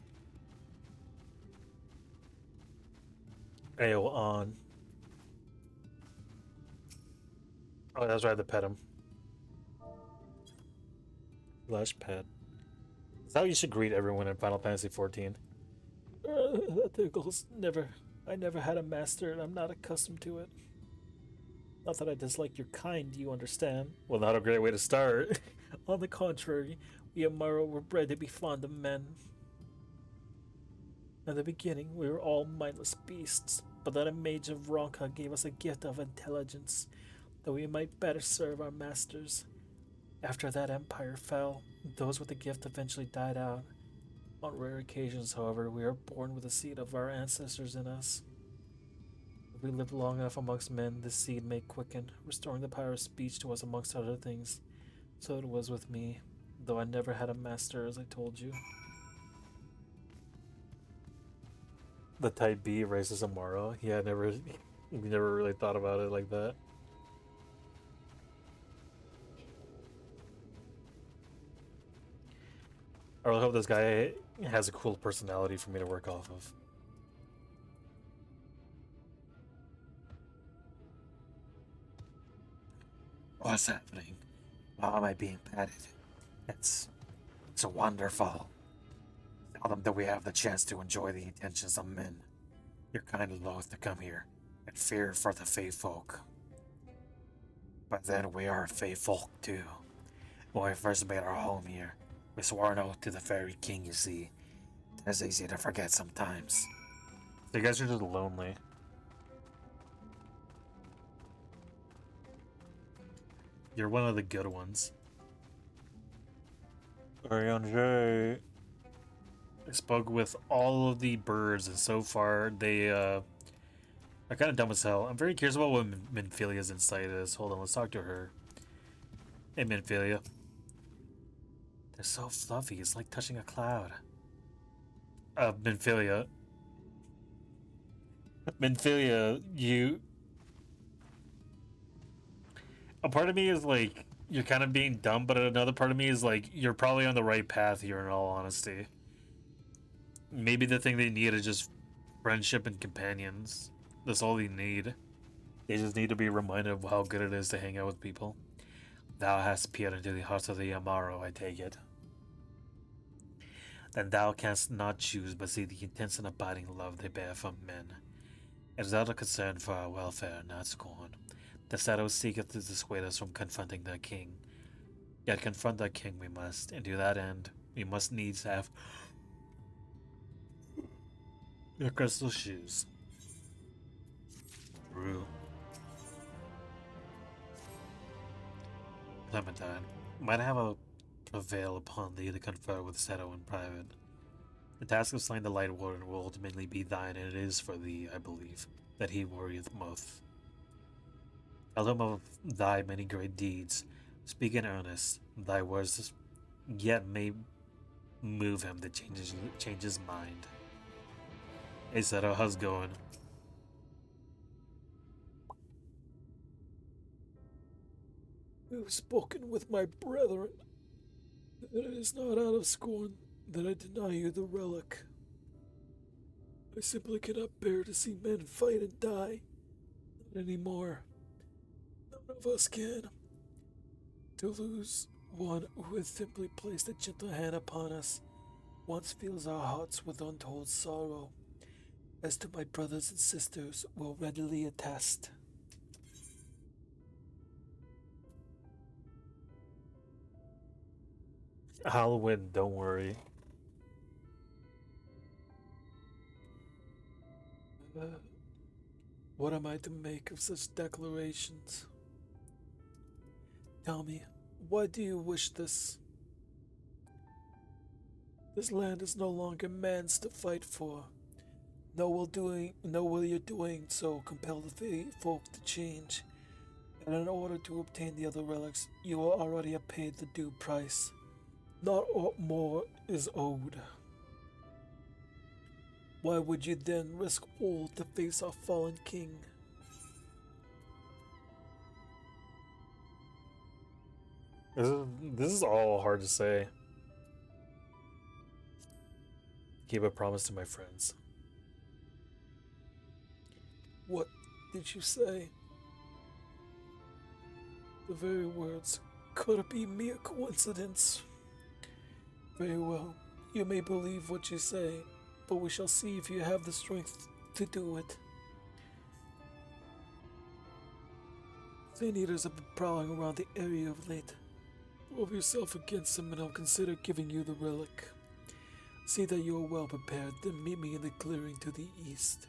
Ayo on. Oh, that's right, I have to pet him. Flash pet. That's how you should greet everyone in Final Fantasy XIV. That tickles. I never had a master, and I'm not accustomed to it. Not that I dislike your kind, you understand? Well, not a great way to start. On the contrary, we Amaro were bred to be fond of men. In the beginning, we were all mindless beasts, but then a mage of Ronka gave us a gift of intelligence, that we might better serve our masters. After that empire fell, those with the gift eventually died out. On rare occasions, however, we are born with the seed of our ancestors in us. If we live long enough amongst men, this seed may quicken, restoring the power of speech to us amongst other things. So it was with me, though I never had a master, as I told you. The type B races Amaro. Yeah, never really thought about it like that. I really hope this guy has a cool personality for me to work off of. What's happening? Why am I being petted? It's wonderful. Tell them that we have the chance to enjoy the intentions of men. You're kind of loath to come here, and fear for the Fae folk. But then we are Fae folk too. When we first made our home here, we swore an oath to the Fairy King, you see. It's easy to forget sometimes. So you guys are just lonely. You're one of the good ones. Ariane, I spoke with all of the birds, and so far they are kind of dumb as hell. I'm very curious about what Minphilia's insight is. Hold on, let's talk to her. Hey, Minphilia. They're so fluffy. It's like touching a cloud. Minphilia. Minphilia, you. A part of me is like, you're kind of being dumb, but another part of me is like, you're probably on the right path here, in all honesty. Maybe the thing they need is just friendship and companions. That's all they need. They just need to be reminded of how good it is to hang out with people. Thou hast peered into the hearts of the Amaro, I take it. Then thou canst not choose but see the intense and abiding love they bear from men. It is out of concern for our welfare, not scorn. The shadows seeketh to dissuade us from confronting their king. Yet confront their king we must, and to that end, we must needs have your crystal shoes. True. Clementine, might I have a prevail upon thee to confer with Shadow in private. The task of slaying the Light Warden will ultimately be thine, and it is for thee, I believe, that he worrieth most. Tell him of thy many great deeds. Speak in earnest. Thy words yet may move him to change his mind. Hey Shadow, how's it going? I have spoken with my brethren, and it is not out of scorn that I deny you the relic. I simply cannot bear to see men fight and die. Not anymore. None of us can. To lose one who has simply placed a gentle hand upon us once fills our hearts with untold sorrow, as to my brothers and sisters will readily attest. I'll win, don't worry. Uh, what am I to make of such declarations? Tell me, why do you wish this? This land is no longer man's to fight for. No will your doing so compel the folk to change. And in order to obtain the other relics, you will already have paid the due price. Not more is owed. Why would you then risk all to face our fallen king? This is all hard to say. Keep a promise to my friends. What did you say? The very words. Could it be mere coincidence? Very well. You may believe what you say, but we shall see if you have the strength to do it. Sin Eaters have been prowling around the area of late. Prove yourself against them and I'll consider giving you the relic. See that you are well prepared, then meet me in the clearing to the east.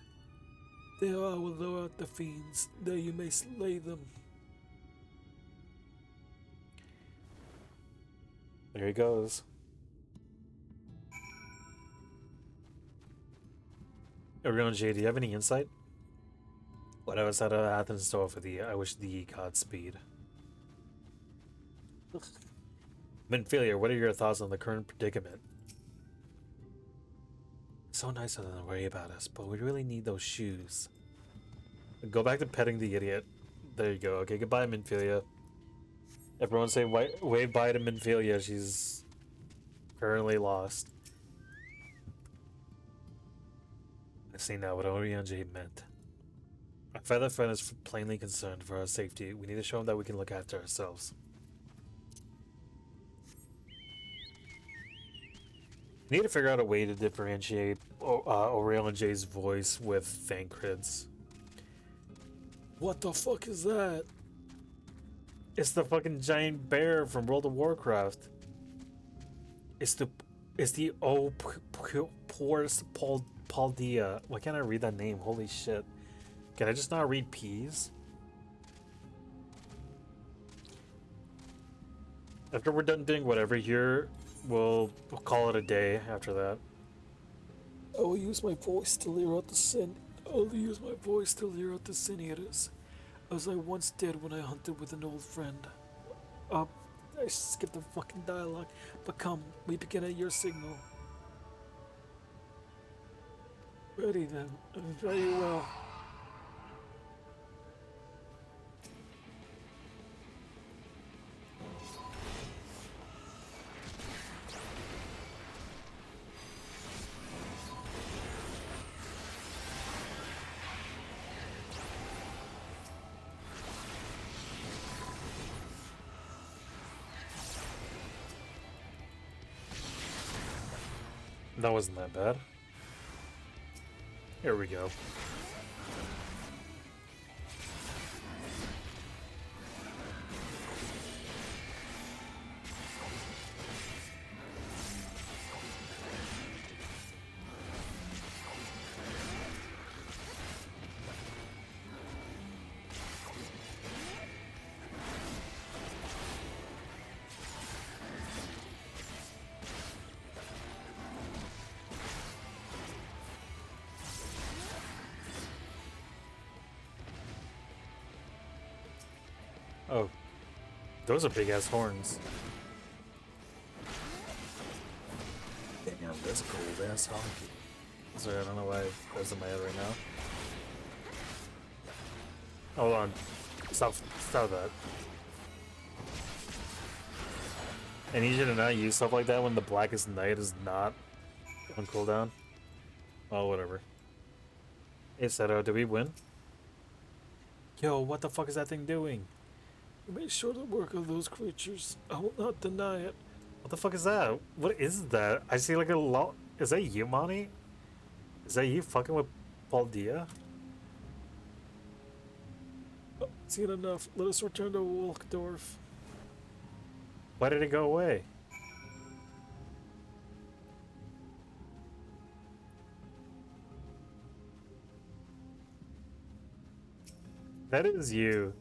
There I will lure out the fiends, there you may slay them. There he goes. Orion J, do you have any insight? What else had Athens in store for thee? I wish thee Godspeed. Minfilia, what are your thoughts on the current predicament? So nice of them to worry about us, but we really need those shoes. Go back to petting the idiot. There you go. Okay, goodbye, Minfilia. Everyone say wave bye to Minfilia. She's currently lost. I see now what Orianji meant. Our feather friend is plainly concerned for our safety. We need to show him that we can look after ourselves. We need to figure out a way to differentiate Orianji's voice with Thancred's. What the fuck is that? It's the fucking giant bear from World of Warcraft. It's the Porus Paldea. Why can't I read that name? Holy shit. Can I just not read P's? After we're done doing whatever here, we'll call it a day after that. I will use my voice to lure out the sin. I'll use my voice to lure out the Sin Eaters, as I once did when I hunted with an old friend. I skipped the fucking dialogue, but come, we begin at your signal. Ready then, very well. That wasn't that bad. Here we go. Oh, those are big ass horns. Damn, that's cold ass honky. Sorry, I don't know why that's in my head right now. Hold on. Stop that. I need you to not use stuff like that when the Blackest Night is not on cooldown. Oh, whatever. Hey, Seto, did we win? Yo, what the fuck is that thing doing? You made short work of those creatures. I will not deny it. What the fuck is that? What is that? I see like a lot. Is that you, Monty? Is that you fucking with Paul Dia? Seen enough. Let us return to Walkdorf. Why did it go away? That is you.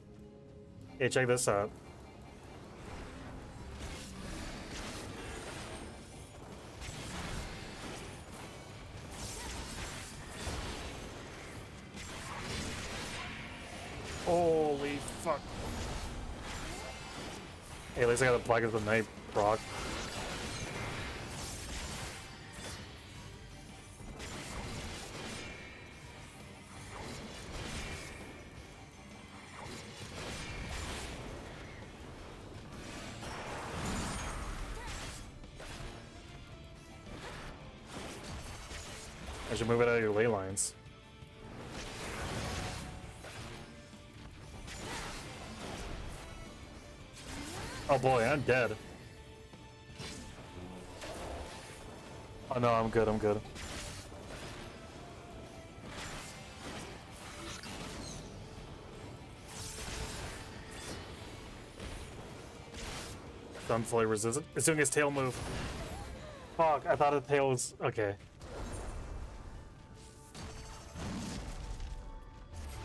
Hey, check this out. Holy fuck. Hey, at least I got the Plague of the Night proc. I should move it out of your ley lines. Oh boy, I'm dead. Oh no, I'm good, I'm good. Done fully resistant. It's doing his tail move. Fuck, I thought the tail was... okay.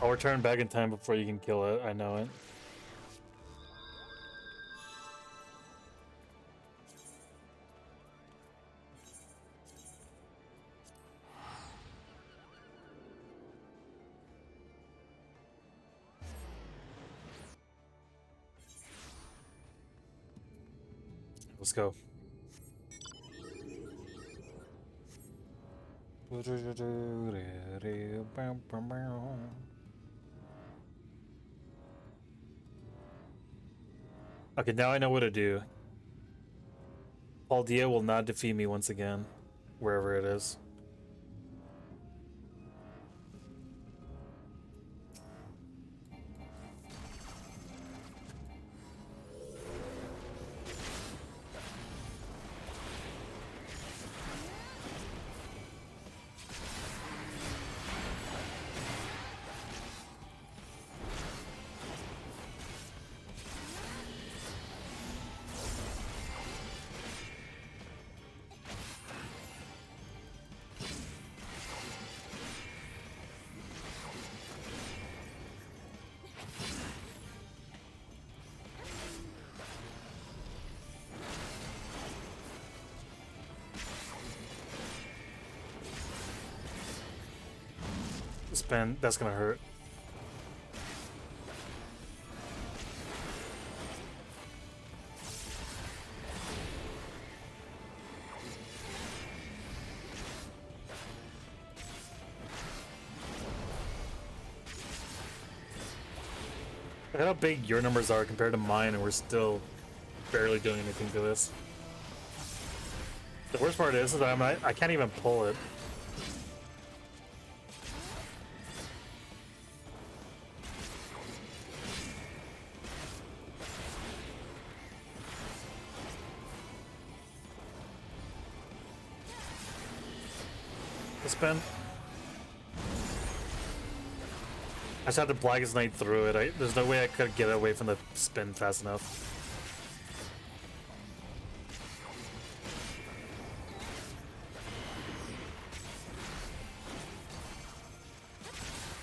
I'll return back in time before you can kill it, I know it. Let's go. Okay, now I know what to do. Paldia will not defeat me once again, wherever it is. Spin, that's gonna hurt. Look at how big your numbers are compared to mine, and we're still barely doing anything to this. The worst part is that I can't even pull it. Spin. I just had to Blackest Night through it. There's no way I could get away from the spin fast enough.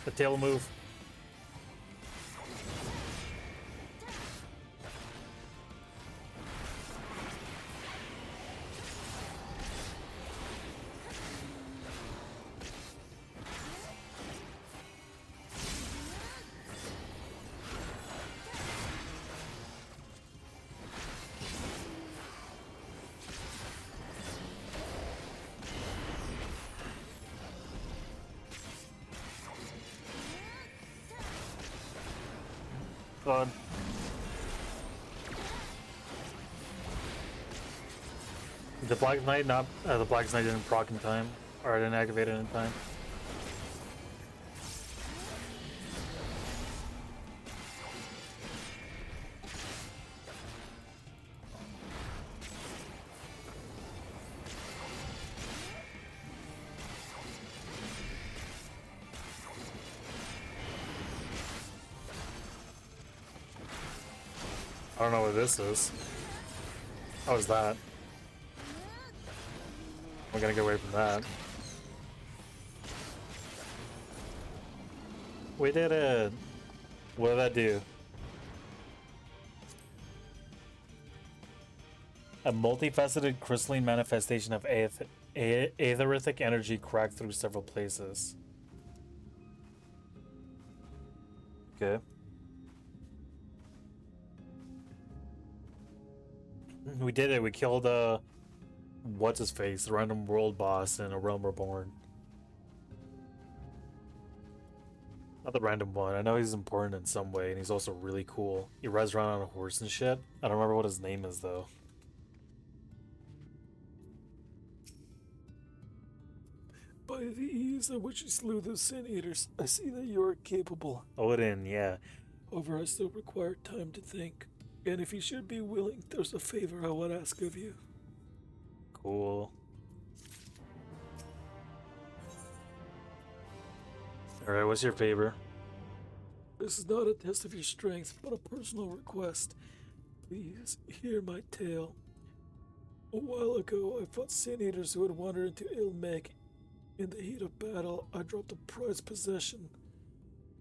The tail move. God. The Black Knight not the Black Knight didn't proc in time, or I didn't activate it in time. I don't know what this is. How is that? We're gonna get away from that. We did it! What did that do? A multifaceted crystalline manifestation of aetheritic energy cracked through several places. Okay. We did it. We killed what's his face, the random world boss in A Realm Reborn. Not the random one. I know he's important in some way, and he's also really cool. He rides around on a horse and shit. I don't remember what his name is though. By the ease at which you slew those sin eaters, I see that you are capable. Odin, yeah. However, I still require time to think. And if you should be willing, there's a favor I would ask of you. Cool. Alright, what's your favor? This is not a test of your strength, but a personal request. Please, hear my tale. A while ago, I fought sin eaters who had wandered into Ilmeg. In the heat of battle, I dropped a prized possession.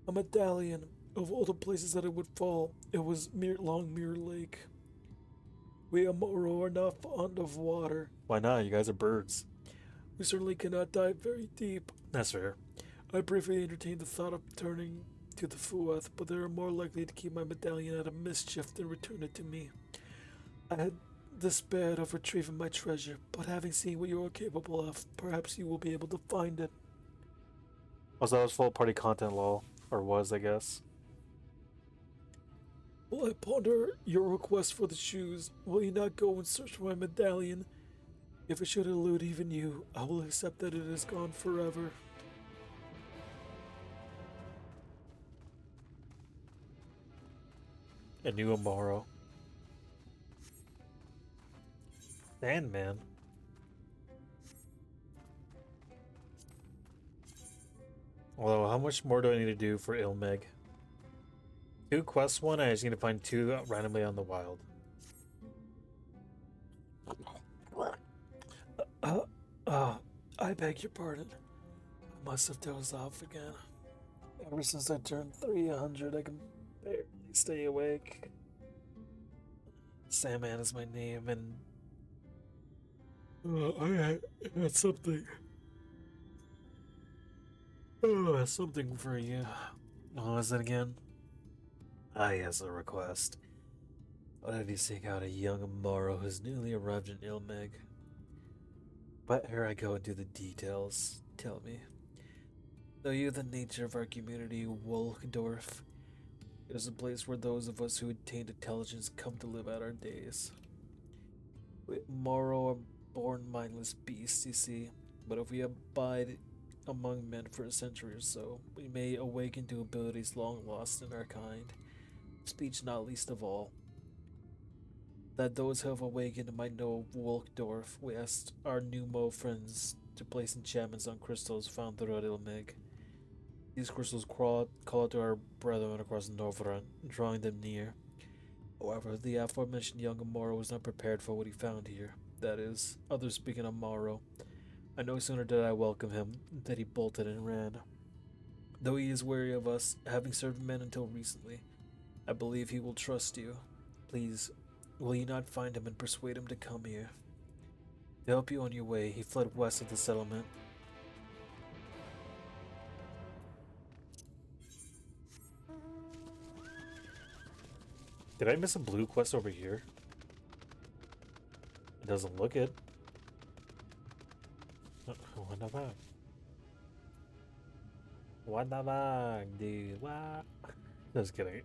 A medallion. Of all the places that it would fall, it was Longmere Lake. We Amoro are not fond of water. Why not? You guys are birds. We certainly cannot dive very deep. That's fair. I briefly entertained the thought of turning to the Fuath, but they are more likely to keep my medallion out of mischief than return it to me. I had despaired of retrieving my treasure, but having seen what you are capable of, perhaps you will be able to find it. Also, that was full party content, lol. Or was, I guess. Will I ponder your request for the shoes? Will you not go and search for my medallion? If it should elude even you, I will accept that it is gone forever. A new Amaro. Sandman. Although, how much more do I need to do for Ilmeg? 2 quests, 1, I just need to find 2 randomly on the wild. I beg your pardon. I must have dozed off again. Ever since I turned 300, I can barely stay awake. Sandman is my name, and I had something. something for you. What was it again? Ah, yes, a request. What have you seek out a young Amaro who's newly arrived in Ilmeg? But here I go into the details. Tell me. Know you the nature of our community, Wolkdorf? It is a place where those of us who attained intelligence come to live out our days. We Amaro are born mindless beasts, you see, but if we abide among men for a century or so, we may awaken to abilities long lost in our kind. Speech not least of all. That those who have awakened might know Wolkdorf, we asked our Numo friends to place enchantments on crystals found throughout Ilmeg. These crystals call out to our brethren across Norvrun, drawing them near. However, the aforementioned young Amaro was not prepared for what he found here. That is, others speaking Amaro. I no sooner did I welcome him than he bolted and ran. Though he is wary of us, having served men until recently, I believe he will trust you. Please, will you not find him and persuade him to come here? To help you on your way, he fled west of the settlement. Did I miss a blue quest over here? It doesn't look it. What the fuck? What the fuck, dude? What? Just kidding.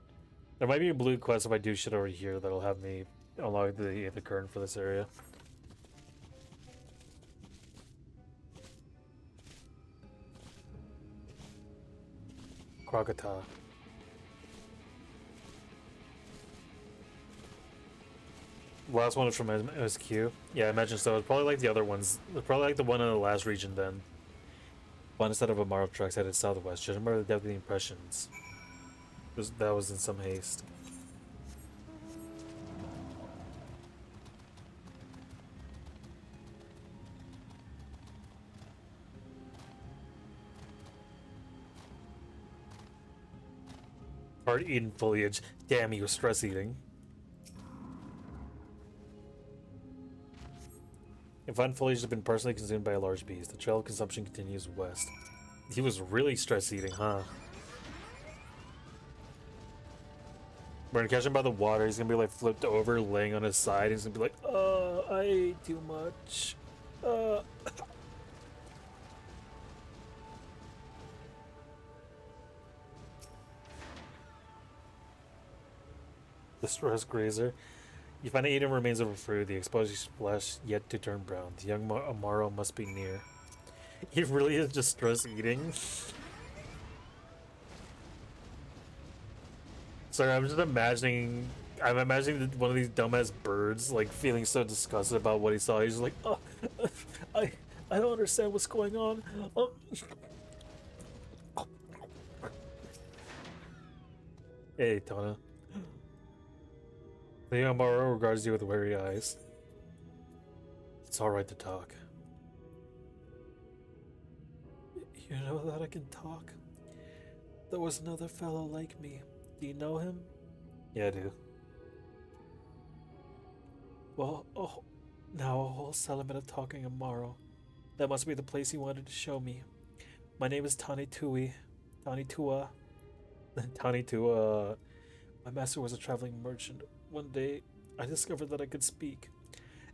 There might be a blue quest if I do shit over here that'll have me unlock the current for this area. Krakata. Last one was from MSQ. Yeah, I imagine so. It's probably like the other ones. It's probably like the one in the last region then. One instead of a Marl tracks headed southwest. Just remember the depth of the impressions. That was in some haste. start eating foliage. Damn, he was stress eating. If fine foliage has been partially consumed by a large beast, the trail of consumption continues west. He was really stress eating, huh? We're gonna catch him by the water. He's gonna be like flipped over, laying on his side. He's gonna be like, I ate too much. The stress grazer. You find an eaten remains of a fruit, the exposed flesh yet to turn brown. The young Amaro must be near. He really is just stress eating. Sorry, I'm just imagining. I'm imagining one of these dumbass birds like feeling so disgusted about what he saw. He's just like, oh, I don't understand what's going on. Hey, Tana. The young Amaro regards you with wary eyes. It's alright to talk. You know that I can talk? There was another fellow like me. Do you know him? Yeah, I do. Well, oh, now a whole settlement of talking Amaro. That must be the place he wanted to show me. My name is Tani Tua. Tani to My master was a traveling merchant. One day, I discovered that I could speak.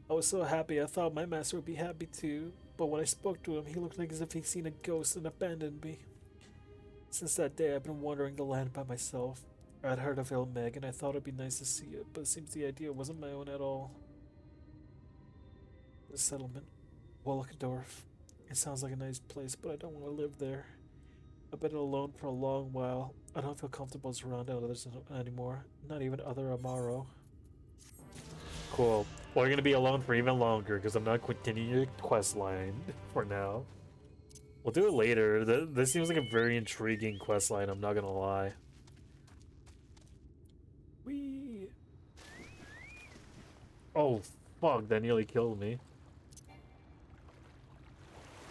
I was so happy I thought my master would be happy too, but when I spoke to him, he looked like as if he'd seen a ghost and abandoned me. Since that day, I've been wandering the land by myself. I'd heard of Ilmeg and I thought it'd be nice to see it, but it seems the idea wasn't my own at all. The settlement, Wolkendorf. It sounds like a nice place, but I don't want to live there. I've been alone for a long while. I don't feel comfortable surrounded others anymore, not even other Amaro. Cool. Well, you're gonna be alone for even longer because I'm not continuing your quest line for now. We'll do it later. This seems like a very intriguing quest line, I'm not gonna lie. Whee! Oh, fuck, that nearly killed me.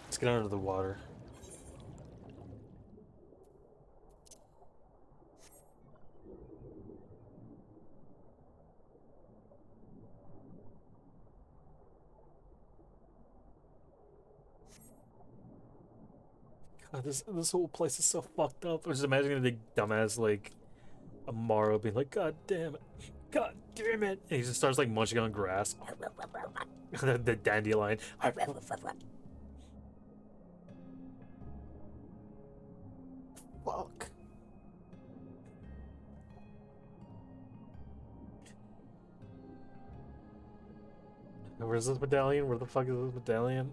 Let's get under the water. God, this whole place is so fucked up. I'm just imagining the dumbass, like, Amaro being like, God damn it. God damn it. And he just starts, like, munching on grass. The dandelion. Fuck. Where's this medallion? Where the fuck is this medallion?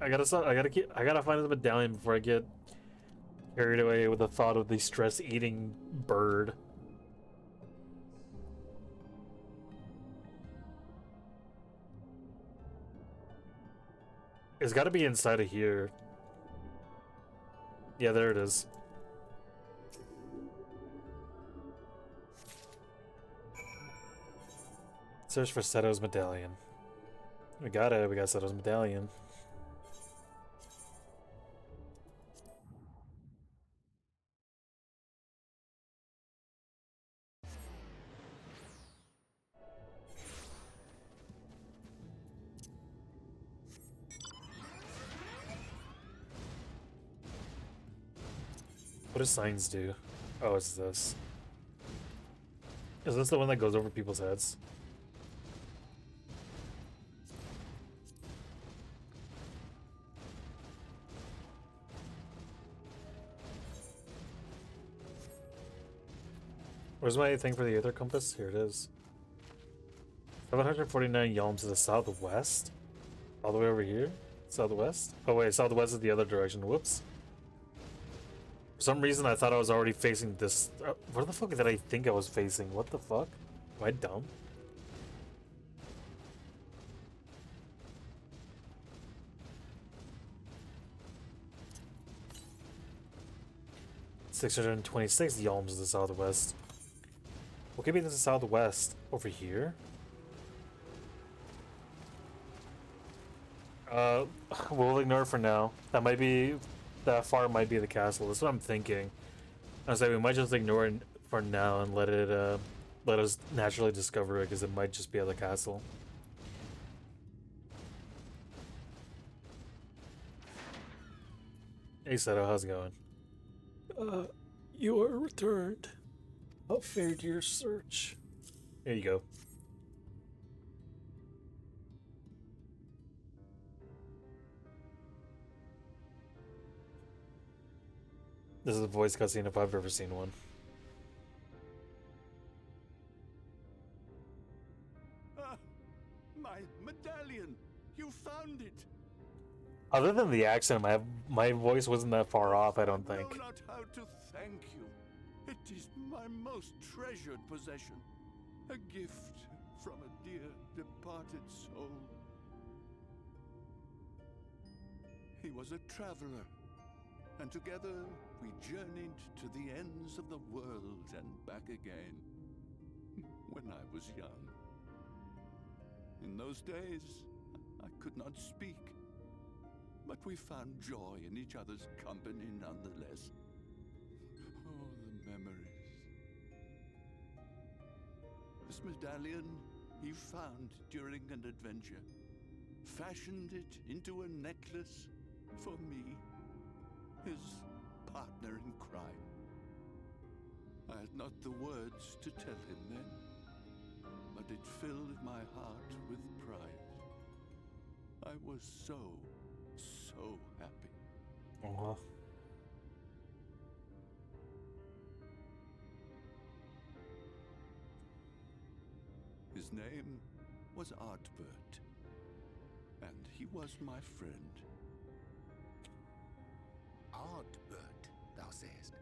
I gotta find this medallion before I get carried away with the thought of the stress-eating bird. It's gotta be inside of here. Yeah, there it is. Search for Seto's medallion. We got it. We got Seto's medallion. What do signs do? Oh, it's this. Is this the one that goes over people's heads? Where's my thing for the Aether Compass? Here it is. 749 yalms to the southwest? All the way over here? Southwest? Oh wait, southwest is the other direction. Whoops. For some reason I thought I was already facing this. Where the fuck did I think I was facing? What the fuck? Am I dumb? $626 yalms to the southwest. What could be to the southwest? Over here? We'll ignore it for now. That far might be the castle. That's what I'm thinking. I was like, we might just ignore it for now and let us naturally discover it, because it might just be at the castle. Hey Seto, how's it going? You are returned. How fared your search? Here you go. This is a voice cutscene if I've ever seen one. Ah, my medallion! You found it! Other than the accent, my voice wasn't that far off, I don't think. I know not how to thank you. It is my most treasured possession. A gift from a dear departed soul. He was a traveler, and together we journeyed to the ends of the world and back again, when I was young. In those days, I could not speak, but we found joy in each other's company nonetheless. Oh, the memories. This medallion he found during an adventure, fashioned it into a necklace for me, his partner in crime. I had not the words to tell him then, but it filled my heart with pride. I was so happy. Uh-huh. His name was Artbert, and he was my friend. Ardbert, thou sayest?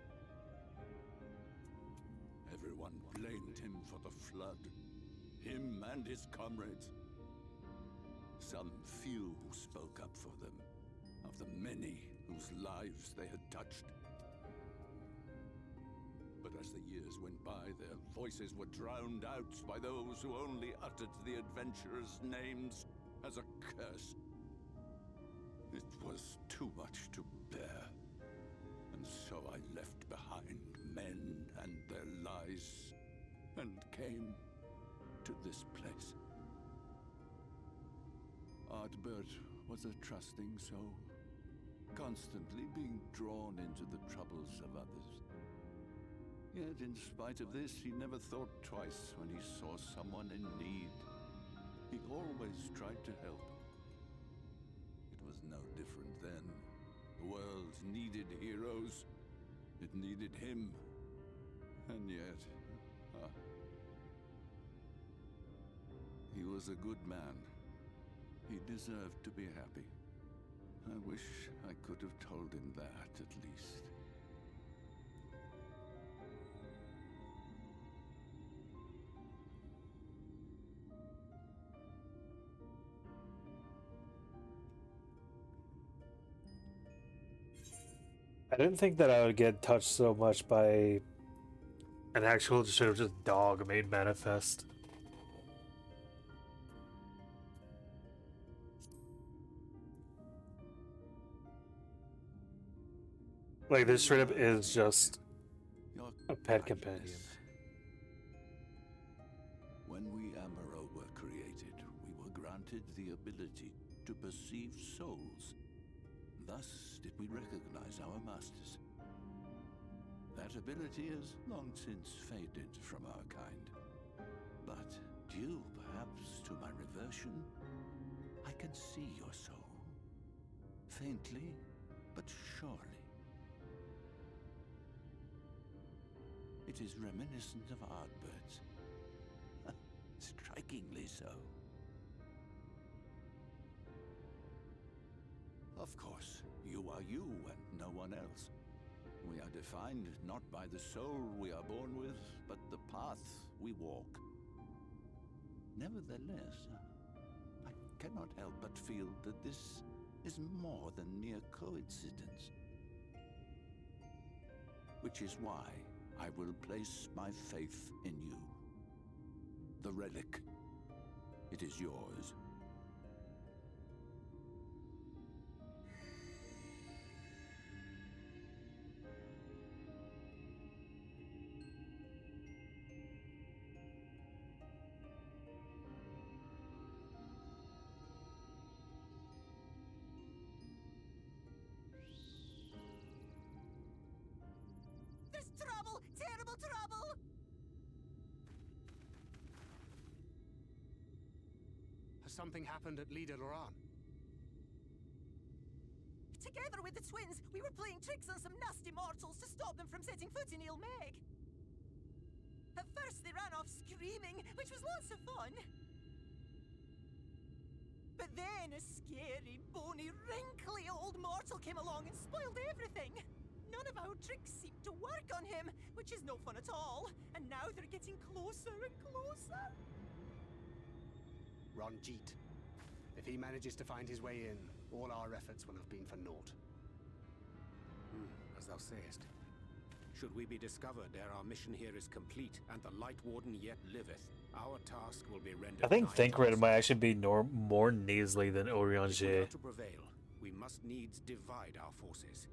Everyone blamed him for the flood, him and his comrades. Some few who spoke up for them, of the many whose lives they had touched. But as the years went by, their voices were drowned out by those who only uttered the adventurers' names as a curse. It was too much to bear, and so I left behind men and their lies, and came to this place. Ardbert was a trusting soul, constantly being drawn into the troubles of others. Yet in spite of this, he never thought twice when he saw someone in need. He always tried to help. It was no different then. The world needed heroes. It needed him. And yet, he was a good man. He deserved to be happy. I wish I could have told him that, at least. I didn't think that I would get touched so much by an actual sort of just dog made manifest. Like, this straight up is just Your a pet kindness. companion. When we Amaro were created, we were granted the ability to perceive souls. Thus did we recognize our masters. That ability has long since faded from our kind. But due perhaps to my reversion, I can see your soul. Faintly, but surely. It is reminiscent of Ardbert's. Strikingly so. Of course, you are you and no one else. We are defined not by the soul we are born with, but the path we walk. Nevertheless, I cannot help but feel that this is more than mere coincidence. Which is why I will place my faith in you. The relic. It is yours. something happened at Lida Loran. Together with the twins, we were playing tricks on some nasty mortals to stop them from setting foot in Ilmeg. At first they ran off screaming, which was lots of fun. But then a scary, bony, wrinkly old mortal came along and spoiled everything. None of our tricks seemed to work on him, which is no fun at all. And now they're getting closer and closer. Ronjeet. If he manages to find his way in, all our efforts will have been for naught. As thou sayest. Should we be discovered ere our mission here is complete, and the Light Warden yet liveth, our task will be rendered. I think nigh Thancred impossible. might actually be more nasally than If we are Orianger. to prevail, we must needs divide our forces.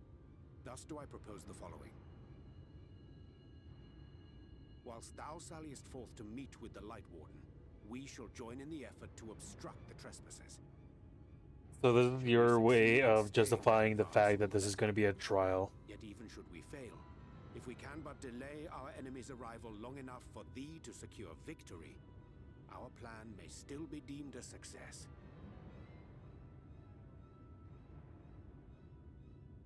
Thus do I propose the following. Whilst thou salliest forth to meet with the Light Warden, we shall join in the effort to obstruct the trespassers. So this is your way of justifying the fact that this is going to be a trial. Yet even should we fail, if we can but delay our enemy's arrival long enough for thee to secure victory, our plan may still be deemed a success.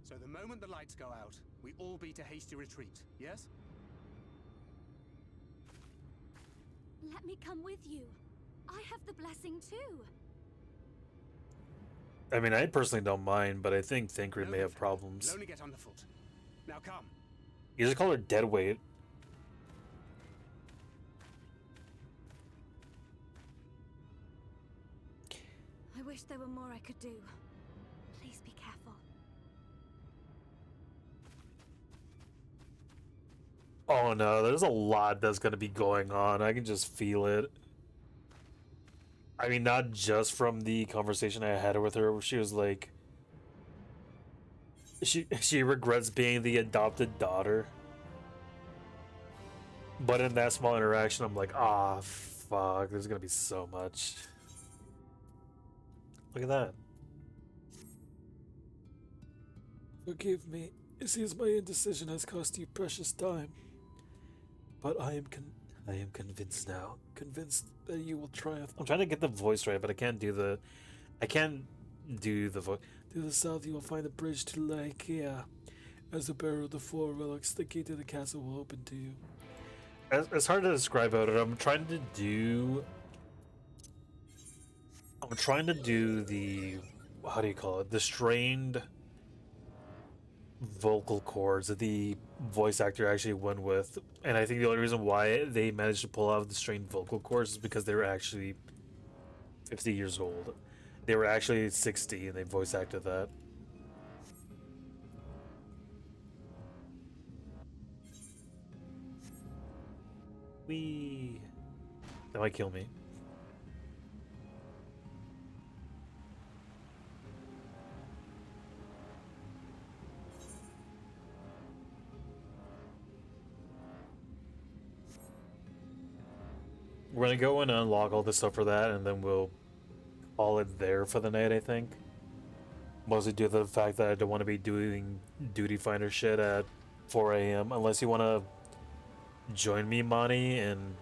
So the moment the lights go out, we all beat a hasty retreat, yes? Let me come with you. I have the blessing too. I mean, I personally don't mind, but I think Thancred No, may my have friend. problems. We'll only get underfoot. Now come. You just call her deadweight. I wish there were more I could do. Please be careful. Oh no, there's a lot that's gonna be going on. I can just feel it. I mean, not just from the conversation I had with her, where she was like, she regrets being the adopted daughter. But in that small interaction, I'm like, ah, fuck. There's gonna be so much. Look at that. Forgive me. It seems my indecision has cost you precious time. But I am convinced now. Convinced that you will triumph. I'm trying to get the voice right, but I can't do the voice. To the south, you will find the bridge to Laikea. As the bearer of the four relics, the gate to the castle will open to you. It's hard to describe out it. I'm trying to do the, how do you call it? The strained vocal cords that the voice actor actually went with. And I think the only reason why they managed to pull out the strained vocal cords is because they were actually 50 years old. They were actually 60 and they voice acted that. Wee. That might kill me. We're gonna go and unlock all this stuff for that, and then we'll call it there for the night, I think. Mostly due to the fact that I don't want to be doing duty finder shit at 4 a.m. Unless you want to join me, Monty, and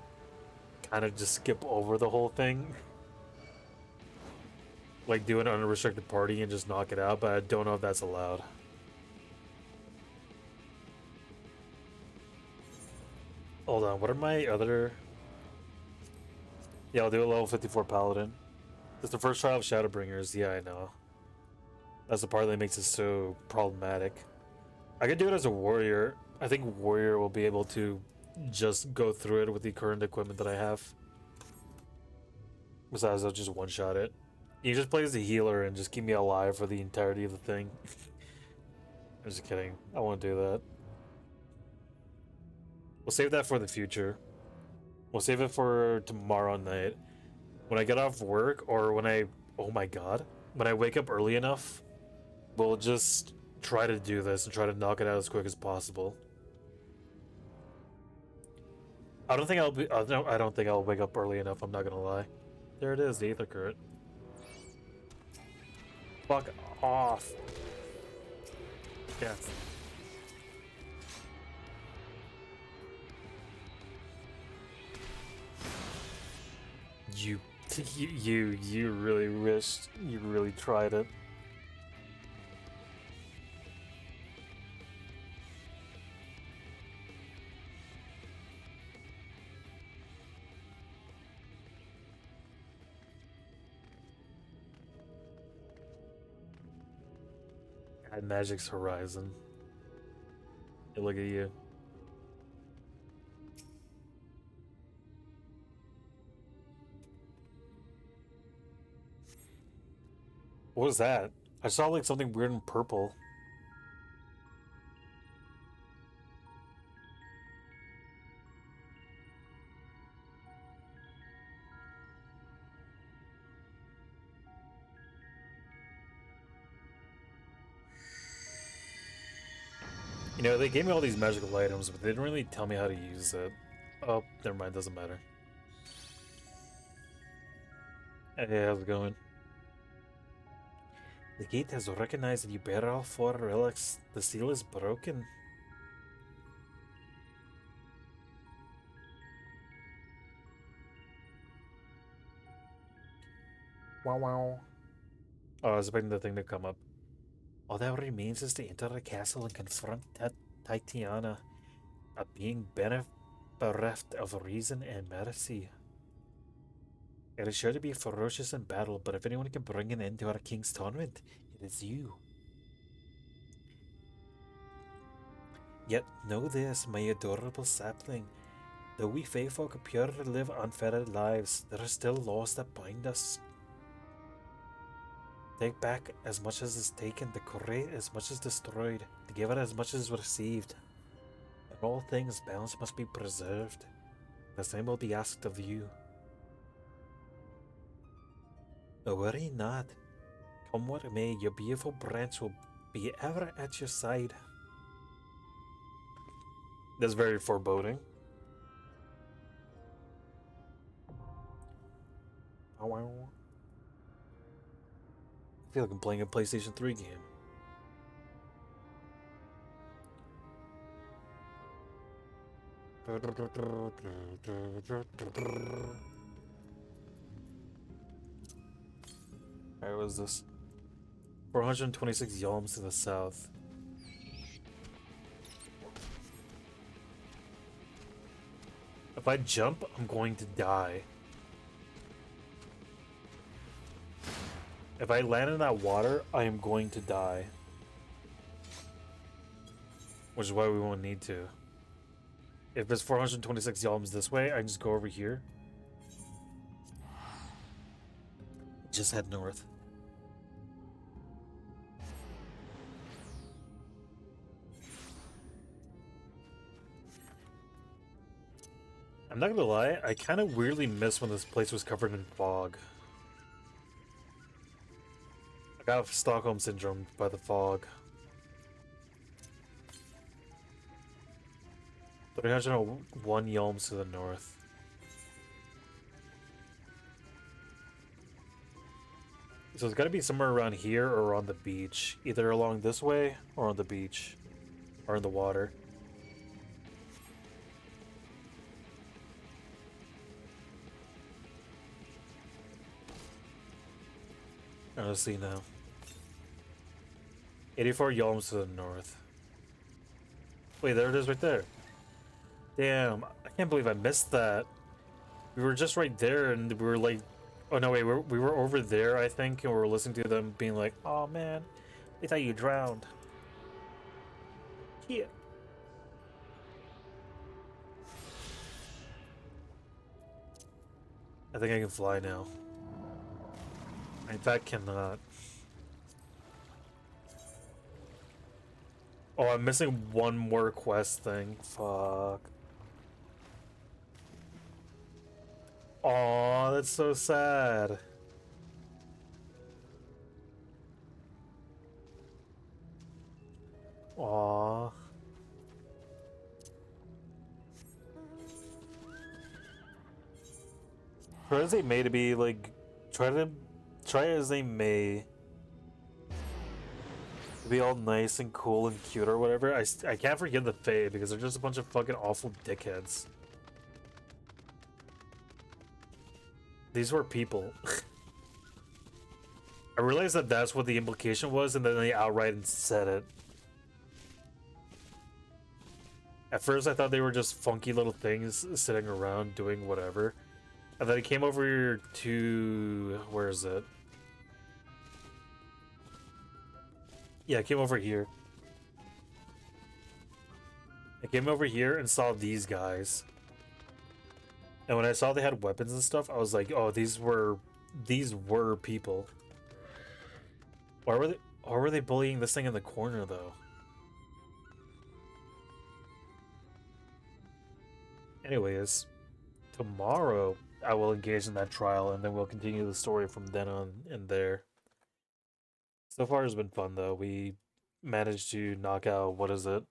kind of just skip over the whole thing. Like do an unrestricted party and just knock it out, but I don't know if that's allowed. Hold on, what are my other... Yeah, I'll do a level 54 Paladin. It's the first trial of Shadowbringers, yeah, I know. That's the part that makes it so problematic. I could do it as a warrior. I think warrior will be able to just go through it with the current equipment that I have. Besides, I'll just one-shot it. You just play as a healer and just keep me alive for the entirety of the thing. I'm just kidding. I won't do that. We'll save that for the future. We'll save it for tomorrow night. When I get off work, or when I... Oh my god. When I wake up early enough, we'll just try to do this and try to knock it out as quick as possible. I don't think I'll wake up early enough, I'm not gonna lie. There it is, the Aether Current. Fuck off. Yes. You You really wished you really tried it. God, Magic's Horizon. Hey, look at you. What was that? I saw like something weird in purple. You know, they gave me all these magical items, but they didn't really tell me how to use it. Oh, never mind, doesn't matter. Hey, how's it going? The gate has recognized that you bear all 4 relics. The seal is broken. Wow, wow. Oh, I was expecting the thing to come up. All that remains is to enter the castle and confront Titiana, a being bereft of reason and mercy. It is sure to be ferocious in battle, but if anyone can bring an end to our king's torment, it is you. Yet know this, my adorable sapling. Though we Feyfolk appear to live unfettered lives, there are still laws that bind us. Take back as much as is taken, decorate as much as destroyed, to give it as much as received. In all things, balance must be preserved. The same will be asked of you. Worry not. Come what may, your beautiful branch will be ever at your side. That's very foreboding. I feel like I'm playing a PlayStation 3 game. Alright, what is this? 426 yalms to the south. If I jump, I'm going to die. If I land in that water, I am going to die. Which is why we won't need to. If it's 426 yalms this way, I can just go over here. Just head north. I'm not gonna lie, I kind of weirdly miss when this place was covered in fog. I got Stockholm Syndrome by the fog. 301 yalms to the north. So it's gotta be somewhere around here or on the beach. Either along this way or on the beach. Or in the water. Let's see now. 84 yalms to the north. Wait, there it is right there. Damn, I can't believe I missed that. We were just right there and we were like... Oh no, wait, we were over there, I think, and we were listening to them being like, oh man, they thought you drowned. Here. I think I can fly now. In fact, cannot. Oh, I'm missing one more quest thing. Fuck. Aw, that's so sad. Aw. Try as they may to be like, try as they may to be all nice and cool and cute or whatever. I can't forgive the Fae because they're just a bunch of fucking awful dickheads. These were people. I realized that that's what the implication was, and then they outright said it. At first, I thought they were just funky little things sitting around doing whatever. And then I came over here to... Where is it? Yeah, I came over here. I came over here and saw these guys. And when I saw they had weapons and stuff, I was like, oh, these were people. Why were they bullying this thing in the corner though? Anyways, tomorrow I will engage in that trial and then we'll continue the story from then on in there. So far it's been fun though. We managed to knock out, what is it?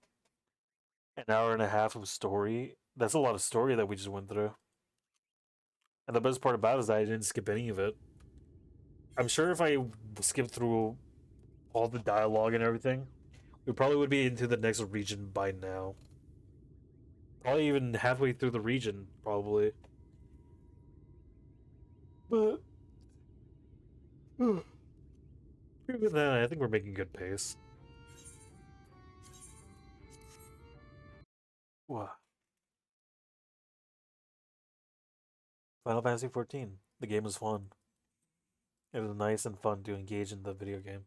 An hour and a half of story. That's a lot of story that we just went through. And the best part about it is that I didn't skip any of it. I'm sure if I skipped through all the dialogue and everything, we probably would be into the next region by now. Probably even halfway through the region, probably. But even then, I think we're making good pace. Wow. Final Fantasy XIV. The game was fun. It was nice and fun to engage in the video game.